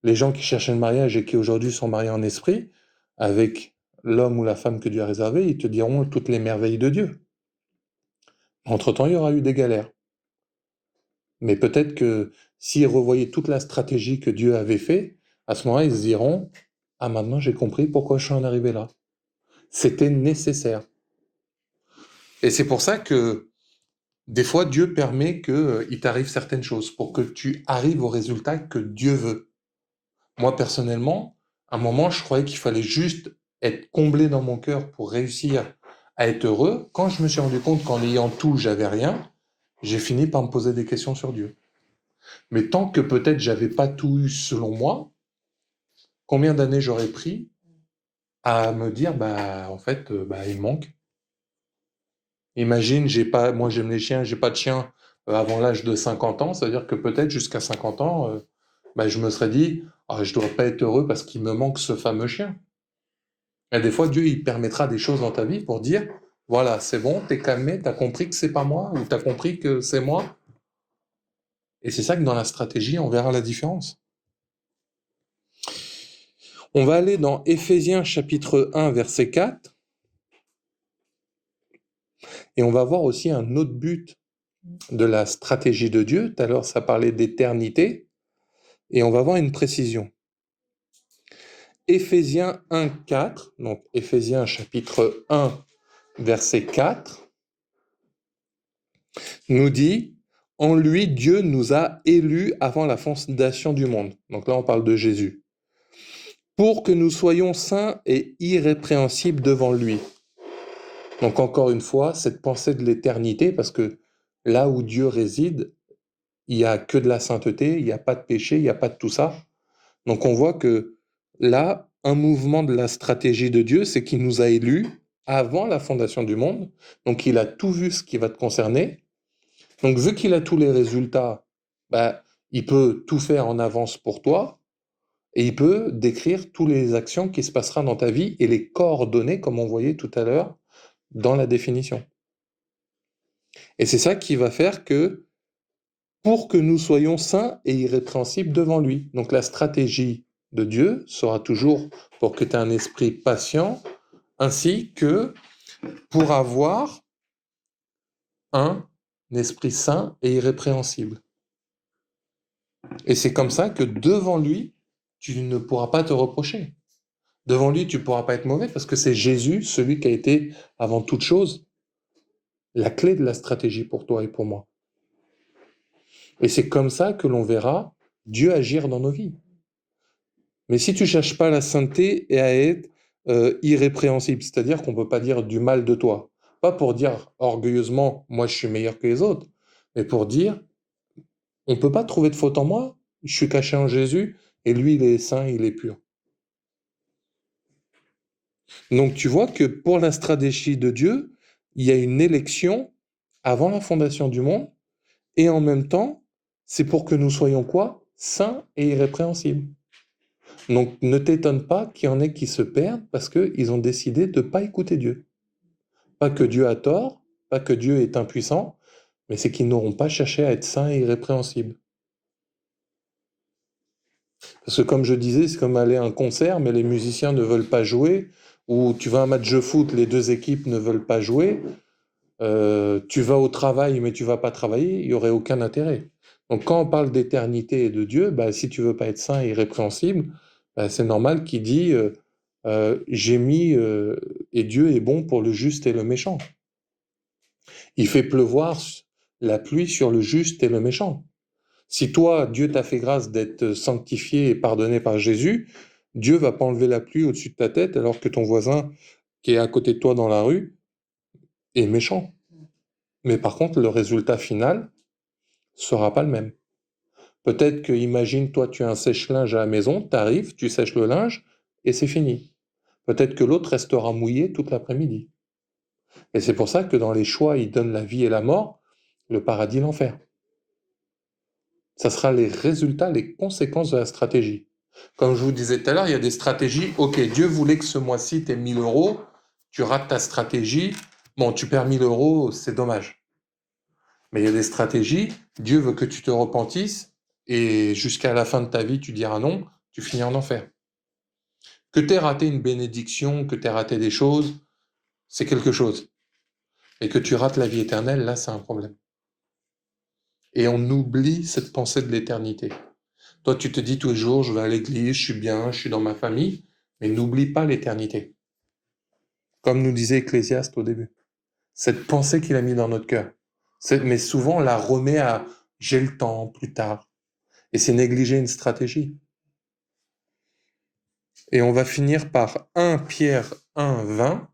les gens qui cherchaient le mariage et qui aujourd'hui sont mariés en esprit, avec l'homme ou la femme que Dieu a réservé, ils te diront toutes les merveilles de Dieu. Entre-temps, il y aura eu des galères. Mais peut-être que s'ils revoyaient toute la stratégie que Dieu avait fait, à ce moment-là, ils se diront, ah maintenant j'ai compris pourquoi je suis en arrivé là. C'était nécessaire. Et c'est pour ça que des fois, Dieu permet qu'il t'arrive certaines choses pour que tu arrives au résultat que Dieu veut. Moi, personnellement, à un moment, je croyais qu'il fallait juste être comblé dans mon cœur pour réussir à être heureux. Quand je me suis rendu compte qu'en ayant tout, j'avais rien, j'ai fini par me poser des questions sur Dieu. Mais tant que peut-être j'avais pas tout eu selon moi, combien d'années j'aurais pris à me dire, bah, en fait, bah, il me manque. Imagine, moi j'aime les chiens, j'ai pas de chien avant l'âge de 50 ans, c'est-à-dire que peut-être jusqu'à 50 ans, bah, je me serais dit, ah, je dois pas être heureux parce qu'il me manque ce fameux chien. Et des fois, Dieu, il permettra des choses dans ta vie pour dire, voilà, c'est bon, t'es calmé, t'as compris que c'est pas moi, ou t'as compris que c'est moi. Et c'est ça que dans la stratégie, on verra la différence. On va aller dans Éphésiens chapitre 1, verset 4, et on va voir aussi un autre but de la stratégie de Dieu. Tout à l'heure, ça parlait d'éternité, et on va voir une précision. Éphésiens 1, 4, donc Éphésiens chapitre 1, verset 4, nous dit, en lui, Dieu nous a élus avant la fondation du monde. Donc là, on parle de Jésus. Pour que nous soyons saints et irrépréhensibles devant lui. Donc encore une fois, cette pensée de l'éternité, parce que là où Dieu réside, il n'y a que de la sainteté, il n'y a pas de péché, il n'y a pas de tout ça. Donc on voit que là, un mouvement de la stratégie de Dieu, c'est qu'il nous a élus avant la fondation du monde. Donc il a tout vu ce qui va te concerner. Donc vu qu'il a tous les résultats, bah, il peut tout faire en avance pour toi et il peut décrire toutes les actions qui se passeront dans ta vie et les coordonner, comme on voyait tout à l'heure dans la définition. Et c'est ça qui va faire que pour que nous soyons saints et irrépréhensibles devant lui. Donc la stratégie de Dieu sera toujours pour que tu aies un esprit patient, ainsi que pour avoir un esprit saint et irrépréhensible. Et c'est comme ça que devant lui, tu ne pourras pas te reprocher. Devant lui, tu ne pourras pas être mauvais parce que c'est Jésus, celui qui a été, avant toute chose, la clé de la stratégie pour toi et pour moi. Et c'est comme ça que l'on verra Dieu agir dans nos vies. Mais si tu ne cherches pas la sainteté et à être irrépréhensible, c'est-à-dire qu'on ne peut pas dire du mal de toi, pas pour dire orgueilleusement, moi je suis meilleur que les autres, mais pour dire, on ne peut pas trouver de faute en moi, je suis caché en Jésus, et lui il est saint, il est pur. Donc tu vois que pour la stratégie de Dieu, il y a une élection avant la fondation du monde, et en même temps, c'est pour que nous soyons quoi? Saints et irrépréhensibles. Donc ne t'étonne pas qu'il y en ait qui se perdent parce qu'ils ont décidé de ne pas écouter Dieu. Pas que Dieu a tort, pas que Dieu est impuissant, mais c'est qu'ils n'auront pas cherché à être saints et irrépréhensibles. Parce que comme je disais, c'est comme aller à un concert, mais les musiciens ne veulent pas jouer, ou tu vas à un match de foot, les deux équipes ne veulent pas jouer, tu vas au travail, mais tu vas pas travailler, il n'y aurait aucun intérêt. Donc quand on parle d'éternité et de Dieu, bah, si tu veux pas être saint et irrépréhensible, bah, c'est normal qu'il dit j'ai mis et Dieu est bon pour le juste et le méchant. Il fait pleuvoir la pluie sur le juste et le méchant. Si toi, Dieu t'a fait grâce d'être sanctifié et pardonné par Jésus, Dieu va pas enlever la pluie au-dessus de ta tête alors que ton voisin qui est à côté de toi dans la rue est méchant. Mais par contre, le résultat final sera pas le même. Peut-être que, imagine, toi, tu as un sèche-linge à la maison, tu arrives, tu sèches le linge et c'est fini. Peut-être que l'autre restera mouillé toute l'après-midi. Et c'est pour ça que dans les choix, il donne la vie et la mort, le paradis, l'enfer. Ça sera les résultats, les conséquences de la stratégie. Comme je vous disais tout à l'heure, il y a des stratégies. Ok, Dieu voulait que ce mois-ci, tu aies 1000 euros. Tu rates ta stratégie. Bon, tu perds 1000 euros, c'est dommage. Mais il y a des stratégies. Dieu veut que tu te repentisses. Et jusqu'à la fin de ta vie, tu diras non. Tu finis en enfer. Que tu aies raté une bénédiction, que tu aies raté des choses, c'est quelque chose. Et que tu rates la vie éternelle, là, c'est un problème. Et on oublie cette pensée de l'éternité. Toi, tu te dis tous les jours, je vais à l'église, je suis bien, je suis dans ma famille, mais n'oublie pas l'éternité. Comme nous disait Ecclésiaste au début. Cette pensée qu'il a mis dans notre cœur. Mais souvent, on la remet à j'ai le temps, plus tard. Et c'est négliger une stratégie. Et on va finir par 1 Pierre 1, 20.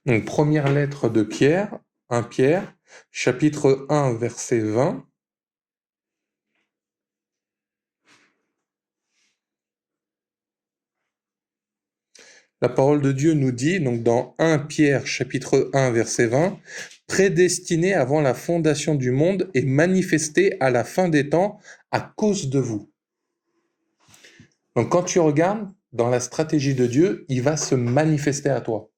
Donc, première lettre de Pierre, 1 Pierre, chapitre 1, verset 20. La parole de Dieu nous dit, donc dans 1 Pierre chapitre 1 verset 20, prédestiné avant la fondation du monde et manifesté à la fin des temps à cause de vous. Donc quand tu regardes dans la stratégie de Dieu, il va se manifester à toi.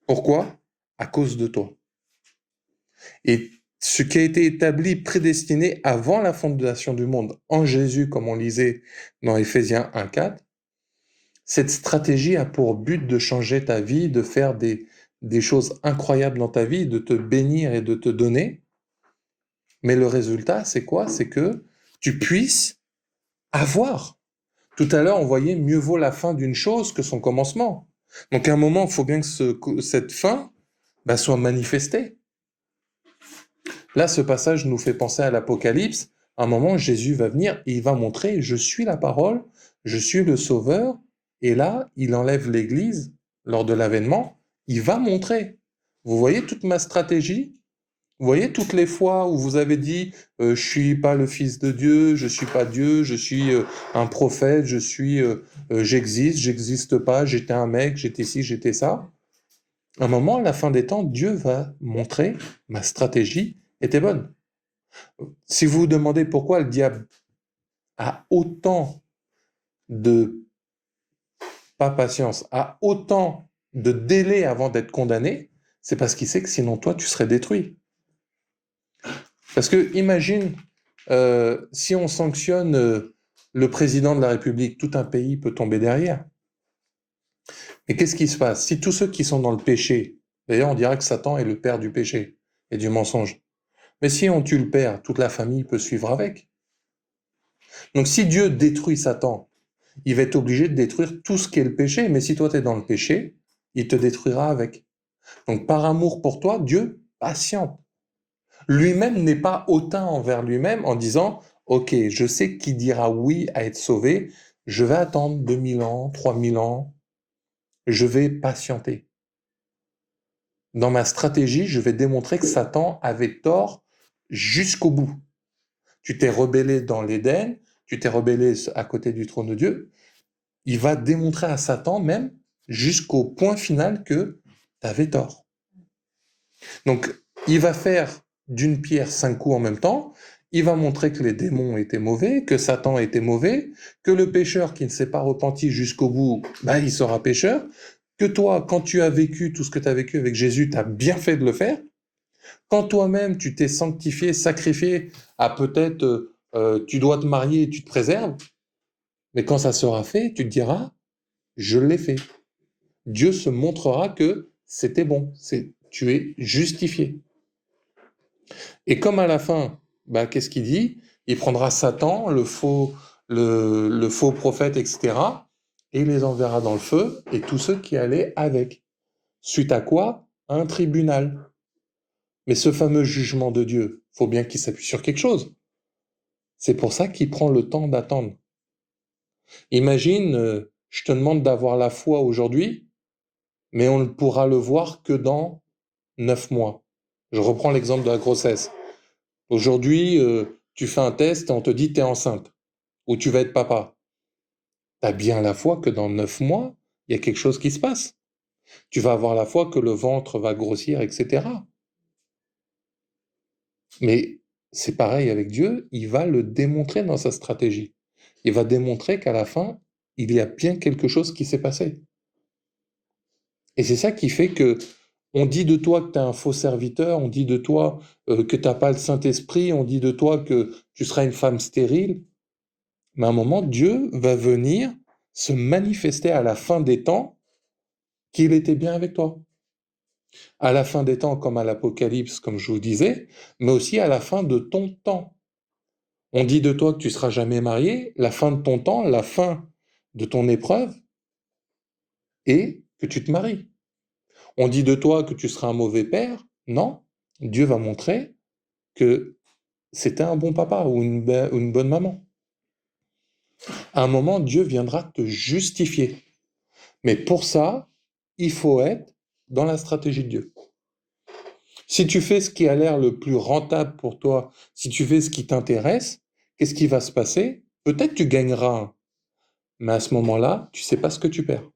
Pourquoi? À cause de toi. Et ce qui a été établi, prédestiné avant la fondation du monde en Jésus, comme on lisait dans Éphésiens 1,4, cette stratégie a pour but de changer ta vie, de faire des choses incroyables dans ta vie, de te bénir et de te donner. Mais le résultat, c'est quoi? C'est que tu puisses avoir. Tout à l'heure, on voyait mieux vaut la fin d'une chose que son commencement. Donc à un moment, il faut bien que cette fin soit manifestée. Là, ce passage nous fait penser à l'Apocalypse. À un moment, Jésus va venir et il va montrer, je suis la parole, je suis le sauveur. Et là, il enlève l'Église lors de l'avènement. Il va montrer. Vous voyez toute ma stratégie? Vous voyez toutes les fois où vous avez dit je suis pas le Fils de Dieu, je suis pas Dieu, je suis un prophète, j'existe pas, j'étais un mec, j'étais ci, j'étais ça. À un moment, à la fin des temps, Dieu va montrer ma stratégie était bonne. Si vous vous demandez pourquoi le diable a autant de pas patience, a autant de délai avant d'être condamné, c'est parce qu'il sait que sinon toi tu serais détruit. Parce que imagine si on sanctionne le président de la République, tout un pays peut tomber derrière. Mais qu'est-ce qui se passe? Si tous ceux qui sont dans le péché, d'ailleurs on dirait que Satan est le père du péché et du mensonge. Mais si on tue le père, toute la famille peut suivre avec. Donc si Dieu détruit Satan, il va être obligé de détruire tout ce qui est le péché. Mais si toi tu es dans le péché, il te détruira avec. Donc par amour pour toi, Dieu patiente. Lui-même n'est pas hautain envers lui-même en disant « Ok, je sais qui dira oui à être sauvé, je vais attendre 2000 ans, 3000 ans, je vais patienter. Dans ma stratégie, je vais démontrer que Satan avait tort jusqu'au bout. Tu t'es rebellé dans l'Éden, tu t'es rebellé à côté du trône de Dieu. Il va démontrer à Satan même jusqu'au point final que tu avais tort. Donc, il va faire d'une pierre 5 coups en même temps. Il va montrer que les démons étaient mauvais, que Satan était mauvais, que le pécheur qui ne s'est pas repenti jusqu'au bout, il sera pécheur, que toi, quand tu as vécu tout ce que tu as vécu avec Jésus, tu as bien fait de le faire. Quand toi-même, tu t'es sanctifié, sacrifié, à peut-être tu dois te marier et tu te préserves, mais quand ça sera fait, tu te diras, je l'ai fait. Dieu se montrera que c'était bon, tu es justifié. Et comme à la fin, qu'est-ce qu'il dit? Il prendra Satan, le faux prophète, etc., et il les enverra dans le feu, et tous ceux qui allaient avec. Suite à quoi? Un tribunal. Mais ce fameux jugement de Dieu, faut bien qu'il s'appuie sur quelque chose. C'est pour ça qu'il prend le temps d'attendre. Imagine, je te demande d'avoir la foi aujourd'hui, mais on ne pourra le voir que dans 9 mois. Je reprends l'exemple de la grossesse. Aujourd'hui, tu fais un test et on te dit t'es enceinte ou tu vas être papa. T'as bien la foi que dans 9 mois, il y a quelque chose qui se passe. Tu vas avoir la foi que le ventre va grossir, etc. Mais c'est pareil avec Dieu, il va le démontrer dans sa stratégie. Il va démontrer qu'à la fin, il y a bien quelque chose qui s'est passé. Et c'est ça qui fait que on dit de toi que tu es un faux serviteur, on dit de toi que tu n'as pas le Saint-Esprit, on dit de toi que tu seras une femme stérile. Mais à un moment, Dieu va venir se manifester à la fin des temps qu'il était bien avec toi. À la fin des temps, comme à l'Apocalypse, comme je vous disais, mais aussi à la fin de ton temps. On dit de toi que tu seras jamais marié, la fin de ton temps, la fin de ton épreuve, et que tu te maries. On dit de toi que tu seras un mauvais père, non. Dieu va montrer que c'était un bon papa ou une bonne maman. À un moment, Dieu viendra te justifier. Mais pour ça, il faut être dans la stratégie de Dieu. Si tu fais ce qui a l'air le plus rentable pour toi, si tu fais ce qui t'intéresse, qu'est-ce qui va se passer? Peut-être tu gagneras, mais à ce moment-là, tu sais pas ce que tu perds.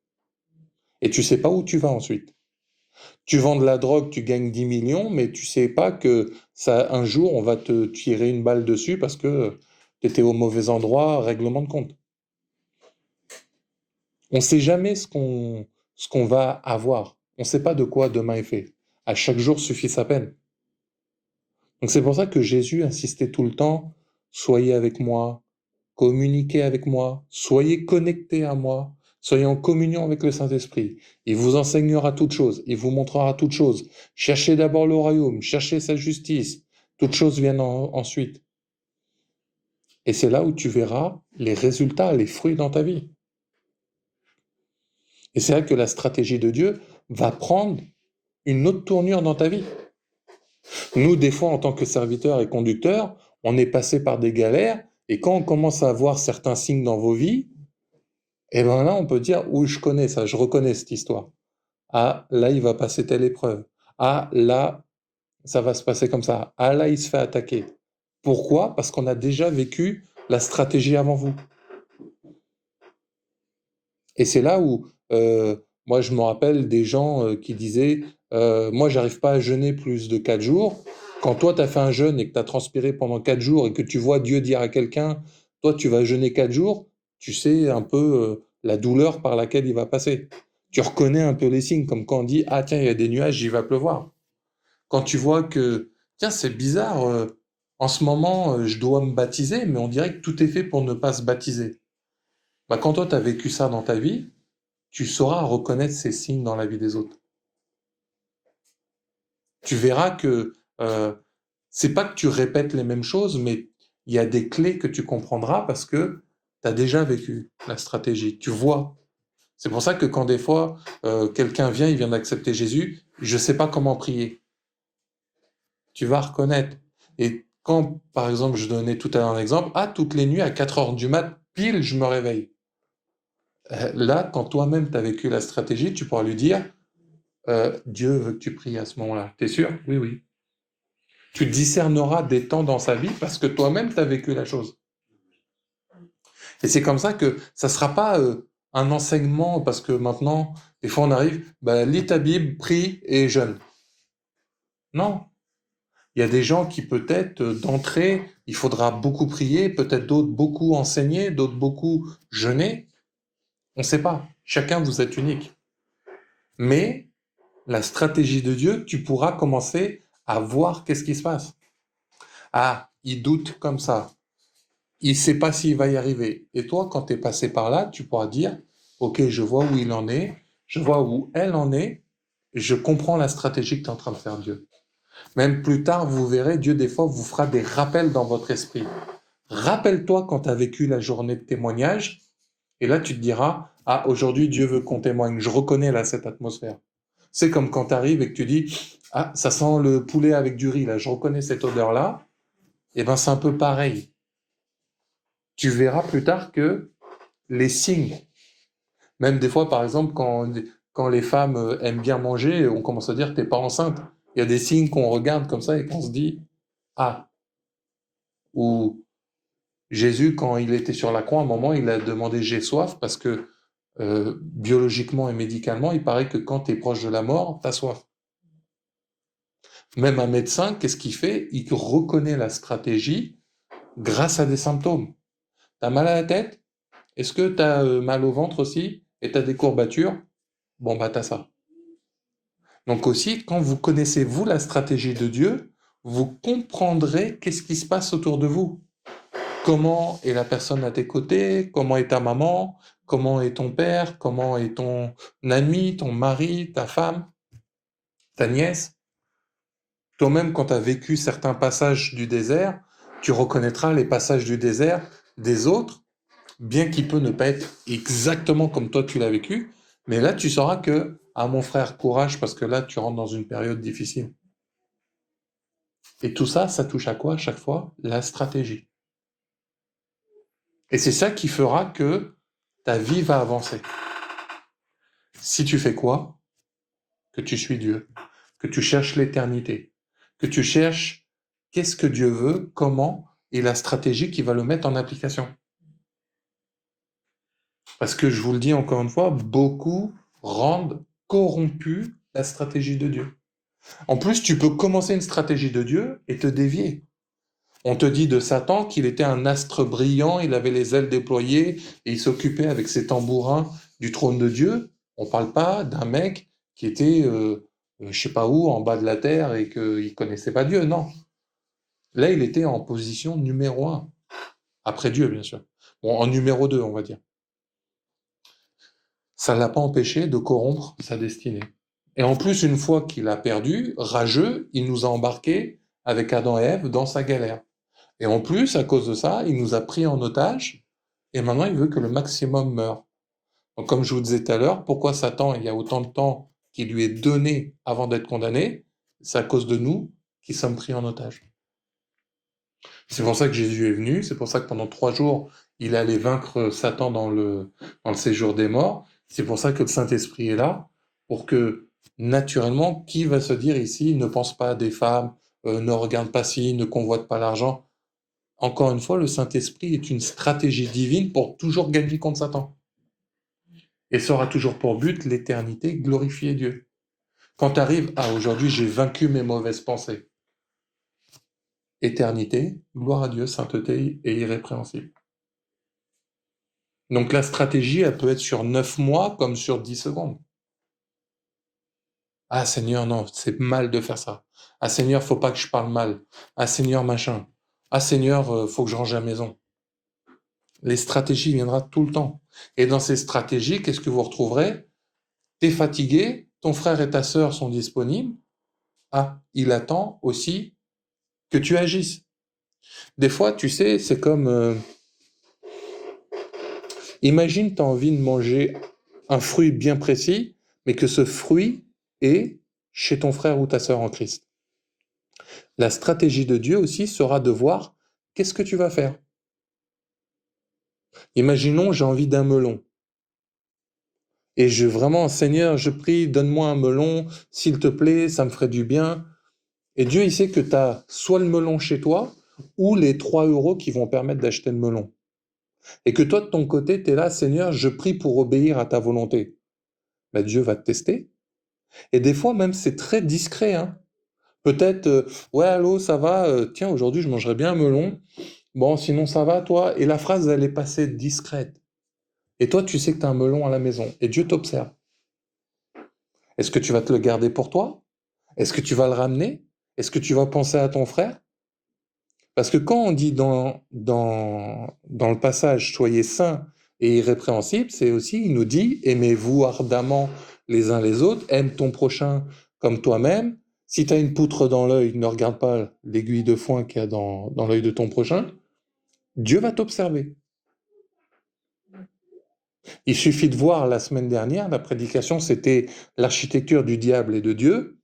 Et tu sais pas où tu vas ensuite. Tu vends de la drogue, tu gagnes 10 millions, mais tu sais pas que ça, un jour, on va te tirer une balle dessus parce que tu étais au mauvais endroit, règlement de compte. On ne sait jamais ce qu'on va avoir. On ne sait pas de quoi demain est fait. À chaque jour suffit sa peine. Donc c'est pour ça que Jésus insistait tout le temps, soyez avec moi, communiquez avec moi, soyez connectés à moi, soyez en communion avec le Saint-Esprit. Il vous enseignera toutes choses, il vous montrera toutes choses. Cherchez d'abord le royaume, cherchez sa justice. Toutes choses viennent ensuite. Et c'est là où tu verras les résultats, les fruits dans ta vie. Et c'est là que la stratégie de Dieu va prendre une autre tournure dans ta vie. Nous, des fois, en tant que serviteurs et conducteurs, on est passé par des galères, et quand on commence à voir certains signes dans vos vies, et bien là, on peut dire, oui, je connais ça, je reconnais cette histoire. Ah, là, il va passer telle épreuve. Ah, là, ça va se passer comme ça. Ah, là, il se fait attaquer. Pourquoi? Parce qu'on a déjà vécu la stratégie avant vous. Et c'est là où, moi, je me rappelle des gens qui disaient, moi, j'arrive pas à jeûner plus de 4 jours. Quand toi, tu as fait un jeûne et que tu as transpiré pendant 4 jours et que tu vois Dieu dire à quelqu'un, toi, tu vas jeûner 4 jours, tu sais un peu la douleur par laquelle il va passer. Tu reconnais un peu les signes, comme quand on dit, ah tiens, il y a des nuages, il va pleuvoir. Quand tu vois que, tiens, c'est bizarre, en ce moment, je dois me baptiser, mais on dirait que tout est fait pour ne pas se baptiser. Quand toi, tu as vécu ça dans ta vie, tu sauras reconnaître ces signes dans la vie des autres. Tu verras que c'est pas que tu répètes les mêmes choses, mais il y a des clés que tu comprendras parce que tu as déjà vécu la stratégie. Tu vois. C'est pour ça que quand des fois quelqu'un vient, il vient d'accepter Jésus, je sais pas comment prier. Tu vas reconnaître. Et quand, par exemple, je donnais tout à l'heure un exemple, toutes les nuits à 4 heures du mat, pile, je me réveille. Là, quand toi-même tu as vécu la stratégie, tu pourras lui dire, Dieu veut que tu pries à ce moment-là. T'es sûr? Oui, oui. Tu discerneras des temps dans sa vie parce que toi-même, tu as vécu la chose. Et c'est comme ça que ça ne sera pas un enseignement, parce que maintenant, des fois, on arrive, lis ta Bible, prie et jeûne. Non. Il y a des gens qui peut-être d'entrée, il faudra beaucoup prier, peut-être d'autres beaucoup enseigner, d'autres beaucoup jeûner. On ne sait pas. Chacun, vous êtes unique. Mais la stratégie de Dieu, tu pourras commencer à voir qu'est-ce qui se passe. Ah, il doute comme ça. Il ne sait pas s'il va y arriver. Et toi, quand tu es passé par là, tu pourras dire, OK, je vois où il en est, je vois où elle en est, et je comprends la stratégie que tu es en train de faire Dieu. Même plus tard, vous verrez, Dieu, des fois, vous fera des rappels dans votre esprit. Rappelle-toi quand tu as vécu la journée de témoignage, et là, tu te diras, ah, aujourd'hui, Dieu veut qu'on témoigne. Je reconnais là cette atmosphère. C'est comme quand tu arrives et que tu dis, ah, ça sent le poulet avec du riz, là, je reconnais cette odeur-là. Eh ben, c'est un peu pareil. Tu verras plus tard que les signes, même des fois, par exemple, quand les femmes aiment bien manger, on commence à dire que t'es pas enceinte. Il y a des signes qu'on regarde comme ça et qu'on se dit, ah, ou Jésus, quand il était sur la croix, à un moment, il a demandé j'ai soif parce que biologiquement et médicalement, il paraît que quand tu es proche de la mort, tu as soif. Même un médecin, qu'est-ce qu'il fait? Il reconnaît la stratégie grâce à des symptômes. Tu as mal à la tête? Est-ce que tu as mal au ventre aussi? Et tu as des courbatures? Bon, bah, tu as ça. Donc aussi, quand vous connaissez, vous, la stratégie de Dieu, vous comprendrez qu'est-ce qui se passe autour de vous. Comment est la personne à tes côtés? Comment est ta maman? Comment est ton père? Comment est ton ami, ton mari, ta femme, ta nièce? Toi-même, quand tu as vécu certains passages du désert, tu reconnaîtras les passages du désert des autres, bien qu'il peut ne pas être exactement comme toi tu l'as vécu, mais là tu sauras que, ah mon frère, courage, parce que là tu rentres dans une période difficile. Et tout ça, ça touche à quoi à chaque fois? La stratégie. Et c'est ça qui fera que ta vie va avancer. Si tu fais quoi? Que tu suis Dieu, que tu cherches l'éternité, que tu cherches qu'est-ce que Dieu veut, comment, et la stratégie qui va le mettre en application. Parce que je vous le dis encore une fois, beaucoup rendent corrompue la stratégie de Dieu. En plus, tu peux commencer une stratégie de Dieu et te dévier. On te dit de Satan qu'il était un astre brillant, il avait les ailes déployées et il s'occupait avec ses tambourins du trône de Dieu. On ne parle pas d'un mec qui était, je sais pas où, en bas de la terre et qu'il connaissait pas Dieu. Non. Là, il était en position numéro un. Après Dieu, bien sûr. Bon, en numéro 2, on va dire. Ça ne l'a pas empêché de corrompre sa destinée. Et en plus, une fois qu'il a perdu, rageux, il nous a embarqués avec Adam et Ève dans sa galère. Et en plus, à cause de ça, il nous a pris en otage et maintenant il veut que le maximum meure. Donc, comme je vous disais tout à l'heure, pourquoi Satan, il y a autant de temps qui lui est donné avant d'être condamné? C'est à cause de nous qui sommes pris en otage. C'est pour ça que Jésus est venu, c'est pour ça que pendant 3 jours, il est allé vaincre Satan dans le séjour des morts. C'est pour ça que le Saint-Esprit est là, pour que, naturellement, qui va se dire ici, ne pense pas à des femmes, ne regarde pas ci, ne convoite pas l'argent. Encore une fois, le Saint-Esprit est une stratégie divine pour toujours gagner contre Satan. Et ça aura toujours pour but l'éternité, glorifier Dieu. Quand tu arrives à aujourd'hui, j'ai vaincu mes mauvaises pensées. Éternité, gloire à Dieu, sainteté et irrépréhensible. Donc la stratégie, elle peut être sur 9 mois comme sur 10 secondes. Ah Seigneur, non, c'est mal de faire ça. Ah Seigneur, faut pas que je parle mal. Ah Seigneur, machin. Ah Seigneur, faut que je range la maison. Les stratégies viendront tout le temps. Et dans ces stratégies, qu'est-ce que vous retrouverez? T'es fatigué, ton frère et ta sœur sont disponibles. Ah, il attend aussi que tu agisses. Des fois, tu sais, c'est comme... imagine, tu as envie de manger un fruit bien précis, mais que ce fruit est chez ton frère ou ta sœur en Christ. La stratégie de Dieu aussi sera de voir qu'est-ce que tu vas faire. Imaginons, j'ai envie d'un melon. Et vraiment, Seigneur, je prie, donne-moi un melon, s'il te plaît, ça me ferait du bien. Et Dieu, il sait que tu as soit le melon chez toi, ou les 3 euros qui vont permettre d'acheter le melon. Et que toi, de ton côté, tu es là, Seigneur, je prie pour obéir à ta volonté. Ben, Dieu va te tester. Et des fois, même, c'est très discret. Hein. Peut-être, ouais, allô, ça va, tiens, aujourd'hui, je mangerais bien un melon. Bon, sinon, ça va, toi? Et la phrase, elle est passée discrète. Et toi, tu sais que tu as un melon à la maison. Et Dieu t'observe. Est-ce que tu vas te le garder pour toi? Est-ce que tu vas le ramener? Est-ce que tu vas penser à ton frère? Parce que quand on dit dans le passage, soyez saints et irrépréhensibles, c'est aussi, il nous dit, aimez-vous ardemment les uns les autres, aime ton prochain comme toi-même. Si tu as une poutre dans l'œil, ne regarde pas l'aiguille de foin qu'il y a dans l'œil de ton prochain. Dieu va t'observer. Il suffit de voir la semaine dernière, la prédication, c'était l'architecture du diable et de Dieu.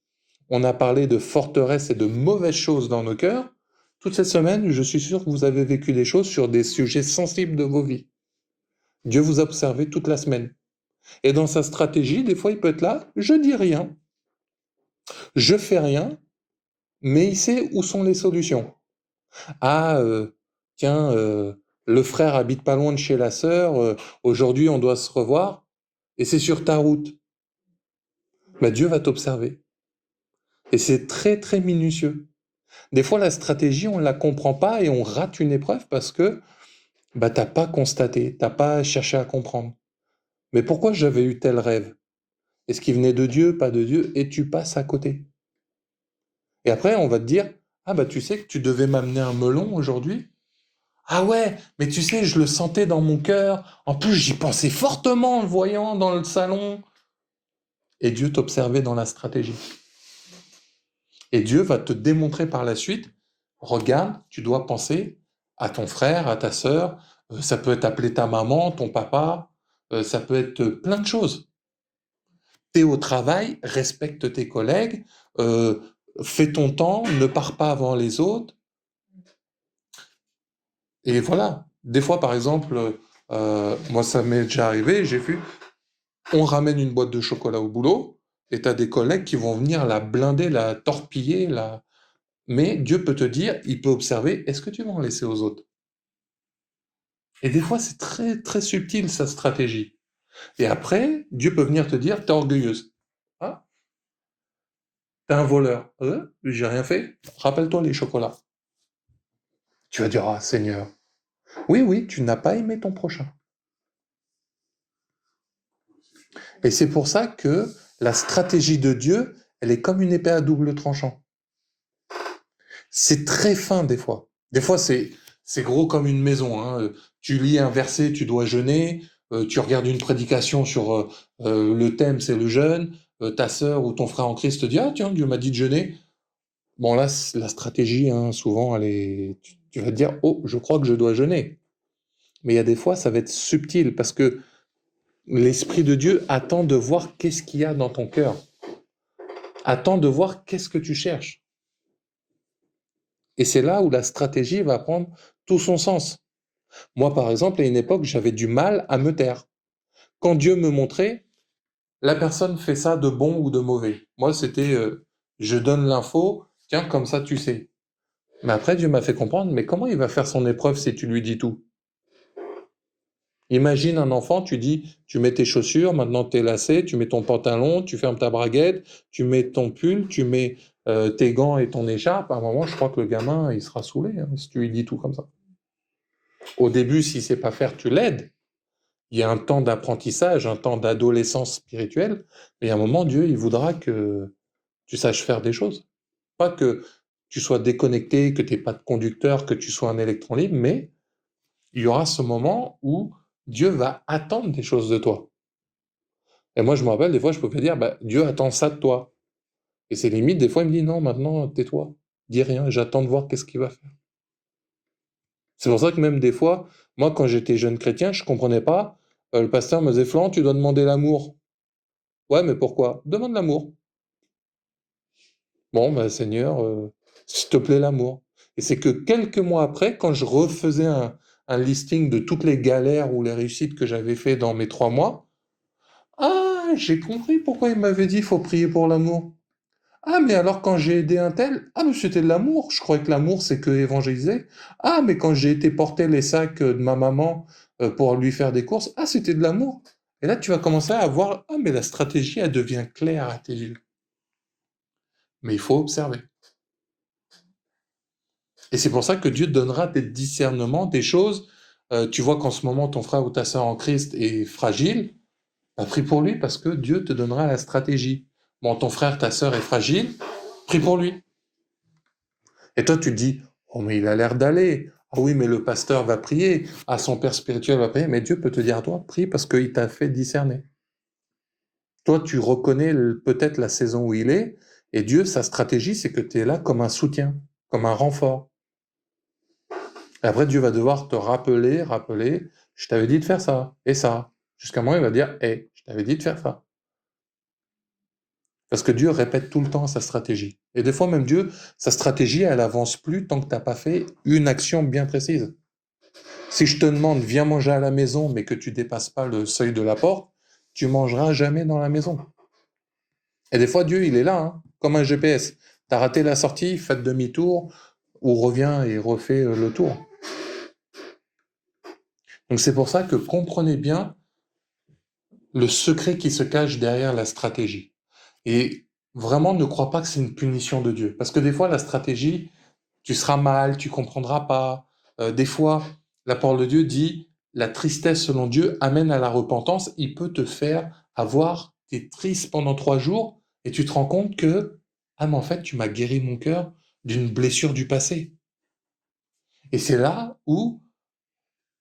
On a parlé de forteresses et de mauvaises choses dans nos cœurs. Toute cette semaine, je suis sûr que vous avez vécu des choses sur des sujets sensibles de vos vies. Dieu vous a observé toute la semaine. Et dans sa stratégie, des fois, il peut être là, je dis rien, je fais rien, mais il sait où sont les solutions. Ah, tiens, le frère habite pas loin de chez la sœur, aujourd'hui on doit se revoir, et c'est sur ta route. Bah, Dieu va t'observer. Et c'est très très minutieux. Des fois, la stratégie, on ne la comprend pas et on rate une épreuve parce que bah, t'as pas constaté, t'as pas cherché à comprendre. Mais pourquoi j'avais eu tel rêve? Est-ce qu'il venait de Dieu, pas de Dieu? Et tu passes à côté. Et après, on va te dire, ah bah tu sais que tu devais m'amener un melon aujourd'hui? Ah ouais, mais tu sais, je le sentais dans mon cœur. En plus, j'y pensais fortement en le voyant dans le salon. Et Dieu t'observait dans la stratégie. Et Dieu va te démontrer par la suite, regarde, tu dois penser à ton frère, à ta sœur, ça peut être appeler ta maman, ton papa, ça peut être plein de choses. T'es au travail, respecte tes collègues, euh, fais ton temps, ne pars pas avant les autres. Et voilà. Des fois, par exemple, moi ça m'est déjà arrivé, j'ai vu, on ramène une boîte de chocolat au boulot, et t'as des collègues qui vont venir la blinder, la torpiller, la... Mais Dieu peut te dire, il peut observer, est-ce que tu vas en laisser aux autres? Et des fois, c'est très, très subtil, sa stratégie. Et après, Dieu peut venir te dire, t'es orgueilleuse. Ah, t'es un voleur. J'ai rien fait. Rappelle-toi les chocolats. Tu vas dire, ah, Seigneur. Oui, oui, tu n'as pas aimé ton prochain. Et c'est pour ça que la stratégie de Dieu, elle est comme une épée à double tranchant. C'est très fin des fois. Des fois, c'est gros comme une maison, hein. Tu lis un verset, tu dois jeûner. Tu regardes une prédication sur le thème, c'est le jeûne. Ta sœur ou ton frère en Christ te dit, ah tiens, Dieu m'a dit de jeûner. Bon là, la stratégie, hein, souvent, elle est, tu vas te dire, oh, je crois que je dois jeûner. Mais il y a des fois, ça va être subtil parce que l'Esprit de Dieu attend de voir qu'est-ce qu'il y a dans ton cœur. Attend de voir qu'est-ce que tu cherches. Et c'est là où la stratégie va prendre tout son sens. Moi, par exemple, à une époque, j'avais du mal à me taire. Quand Dieu me montrait, la personne fait ça de bon ou de mauvais. Moi, c'était, je donne l'info, tiens, comme ça, tu sais. Mais après, Dieu m'a fait comprendre, mais comment il va faire son épreuve si tu lui dis tout? Imagine un enfant, tu dis, tu mets tes chaussures, maintenant t'es lacé, tu mets ton pantalon, tu fermes ta braguette, tu mets ton pull, tu mets tes gants et ton écharpe. À un moment, je crois que le gamin, il sera saoulé, hein, si tu lui dis tout comme ça. Au début, s'il sait pas faire, tu l'aides. Il y a un temps d'apprentissage, un temps d'adolescence spirituelle, mais à un moment, Dieu, il voudra que tu saches faire des choses. Pas que tu sois déconnecté, que tu n'aies pas de conducteur, que tu sois un électron libre, mais il y aura ce moment où Dieu va attendre des choses de toi. Et moi, je me rappelle, des fois, je pouvais dire, bah, Dieu attend ça de toi. Et c'est limite, des fois, il me dit, non, maintenant, tais-toi, dis rien, j'attends de voir qu'est-ce qu'il va faire. C'est pour ça que même des fois, moi, quand j'étais jeune chrétien, je comprenais pas. Le pasteur me disait, Florent, tu dois demander l'amour. Ouais, mais pourquoi? Demande l'amour. Bon, bah, Seigneur, s'il te plaît, l'amour. Et c'est que quelques mois après, quand je refaisais un listing de toutes les galères ou les réussites que j'avais fait dans mes 3 mois, ah, j'ai compris pourquoi il m'avait dit, il faut prier pour l'amour. Ah, mais alors quand j'ai aidé un tel, ah, mais c'était de l'amour. Je croyais que l'amour, c'est que évangéliser. Ah, mais quand j'ai été porter les sacs de ma maman pour lui faire des courses, ah, c'était de l'amour. Et là, tu vas commencer à voir, ah, mais la stratégie, elle devient claire à tes yeux. Mais il faut observer. Et c'est pour ça que Dieu donnera des discernements, des choses. Tu vois qu'en ce moment, ton frère ou ta sœur en Christ est fragile, bah, prie pour lui parce que Dieu te donnera la stratégie. Bon, ton frère, ta sœur est fragile, prie pour lui. Et toi, tu te dis, oh, mais il a l'air d'aller. Ah oui, mais le pasteur va prier. Ah, son père spirituel va prier. Mais Dieu peut te dire, toi, prie parce qu'il t'a fait discerner. Toi, tu reconnais peut-être la saison où il est. Et Dieu, sa stratégie, c'est que tu es là comme un soutien, comme un renfort. Et après, Dieu va devoir te rappeler, je t'avais dit de faire ça et ça. Jusqu'à un moment, il va dire, hé, je t'avais dit de faire ça. Parce que Dieu répète tout le temps sa stratégie. Et des fois, même Dieu, sa stratégie, elle avance plus tant que tu n'as pas fait une action bien précise. Si je te demande, viens manger à la maison, mais que tu dépasses pas le seuil de la porte, tu mangeras jamais dans la maison. Et des fois, Dieu, il est là, hein, comme un GPS. Tu as raté la sortie, faites demi-tour, ou reviens et refais le tour. Donc c'est pour ça que comprenez bien le secret qui se cache derrière la stratégie. Et vraiment, ne crois pas que c'est une punition de Dieu. Parce que des fois, la stratégie, tu seras mal, tu comprendras pas. Des fois, la parole de Dieu dit, la tristesse selon Dieu amène à la repentance. Il peut te faire avoir, t'es triste pendant 3 jours et tu te rends compte que, ah mais en fait, tu m'as guéri mon cœur d'une blessure du passé. Et c'est là où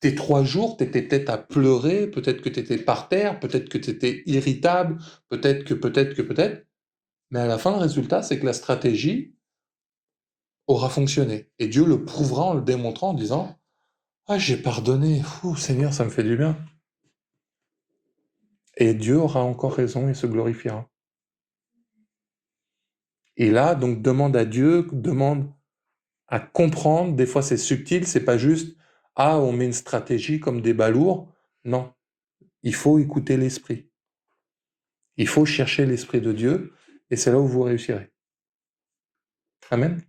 tes 3 jours, tu étais peut-être à pleurer, peut-être que tu étais par terre, peut-être que tu étais irritable, peut-être. Mais à la fin, le résultat, c'est que la stratégie aura fonctionné. Et Dieu le prouvera en le démontrant en disant, ah, j'ai pardonné, Ouh, Seigneur, ça me fait du bien. Et Dieu aura encore raison et se glorifiera. Et là, donc, demande à Dieu, demande à comprendre. Des fois, c'est subtil, c'est pas juste, ah, on met une stratégie comme des balourds. Non, il faut écouter l'esprit. Il faut chercher l'esprit de Dieu, et c'est là où vous réussirez. Amen.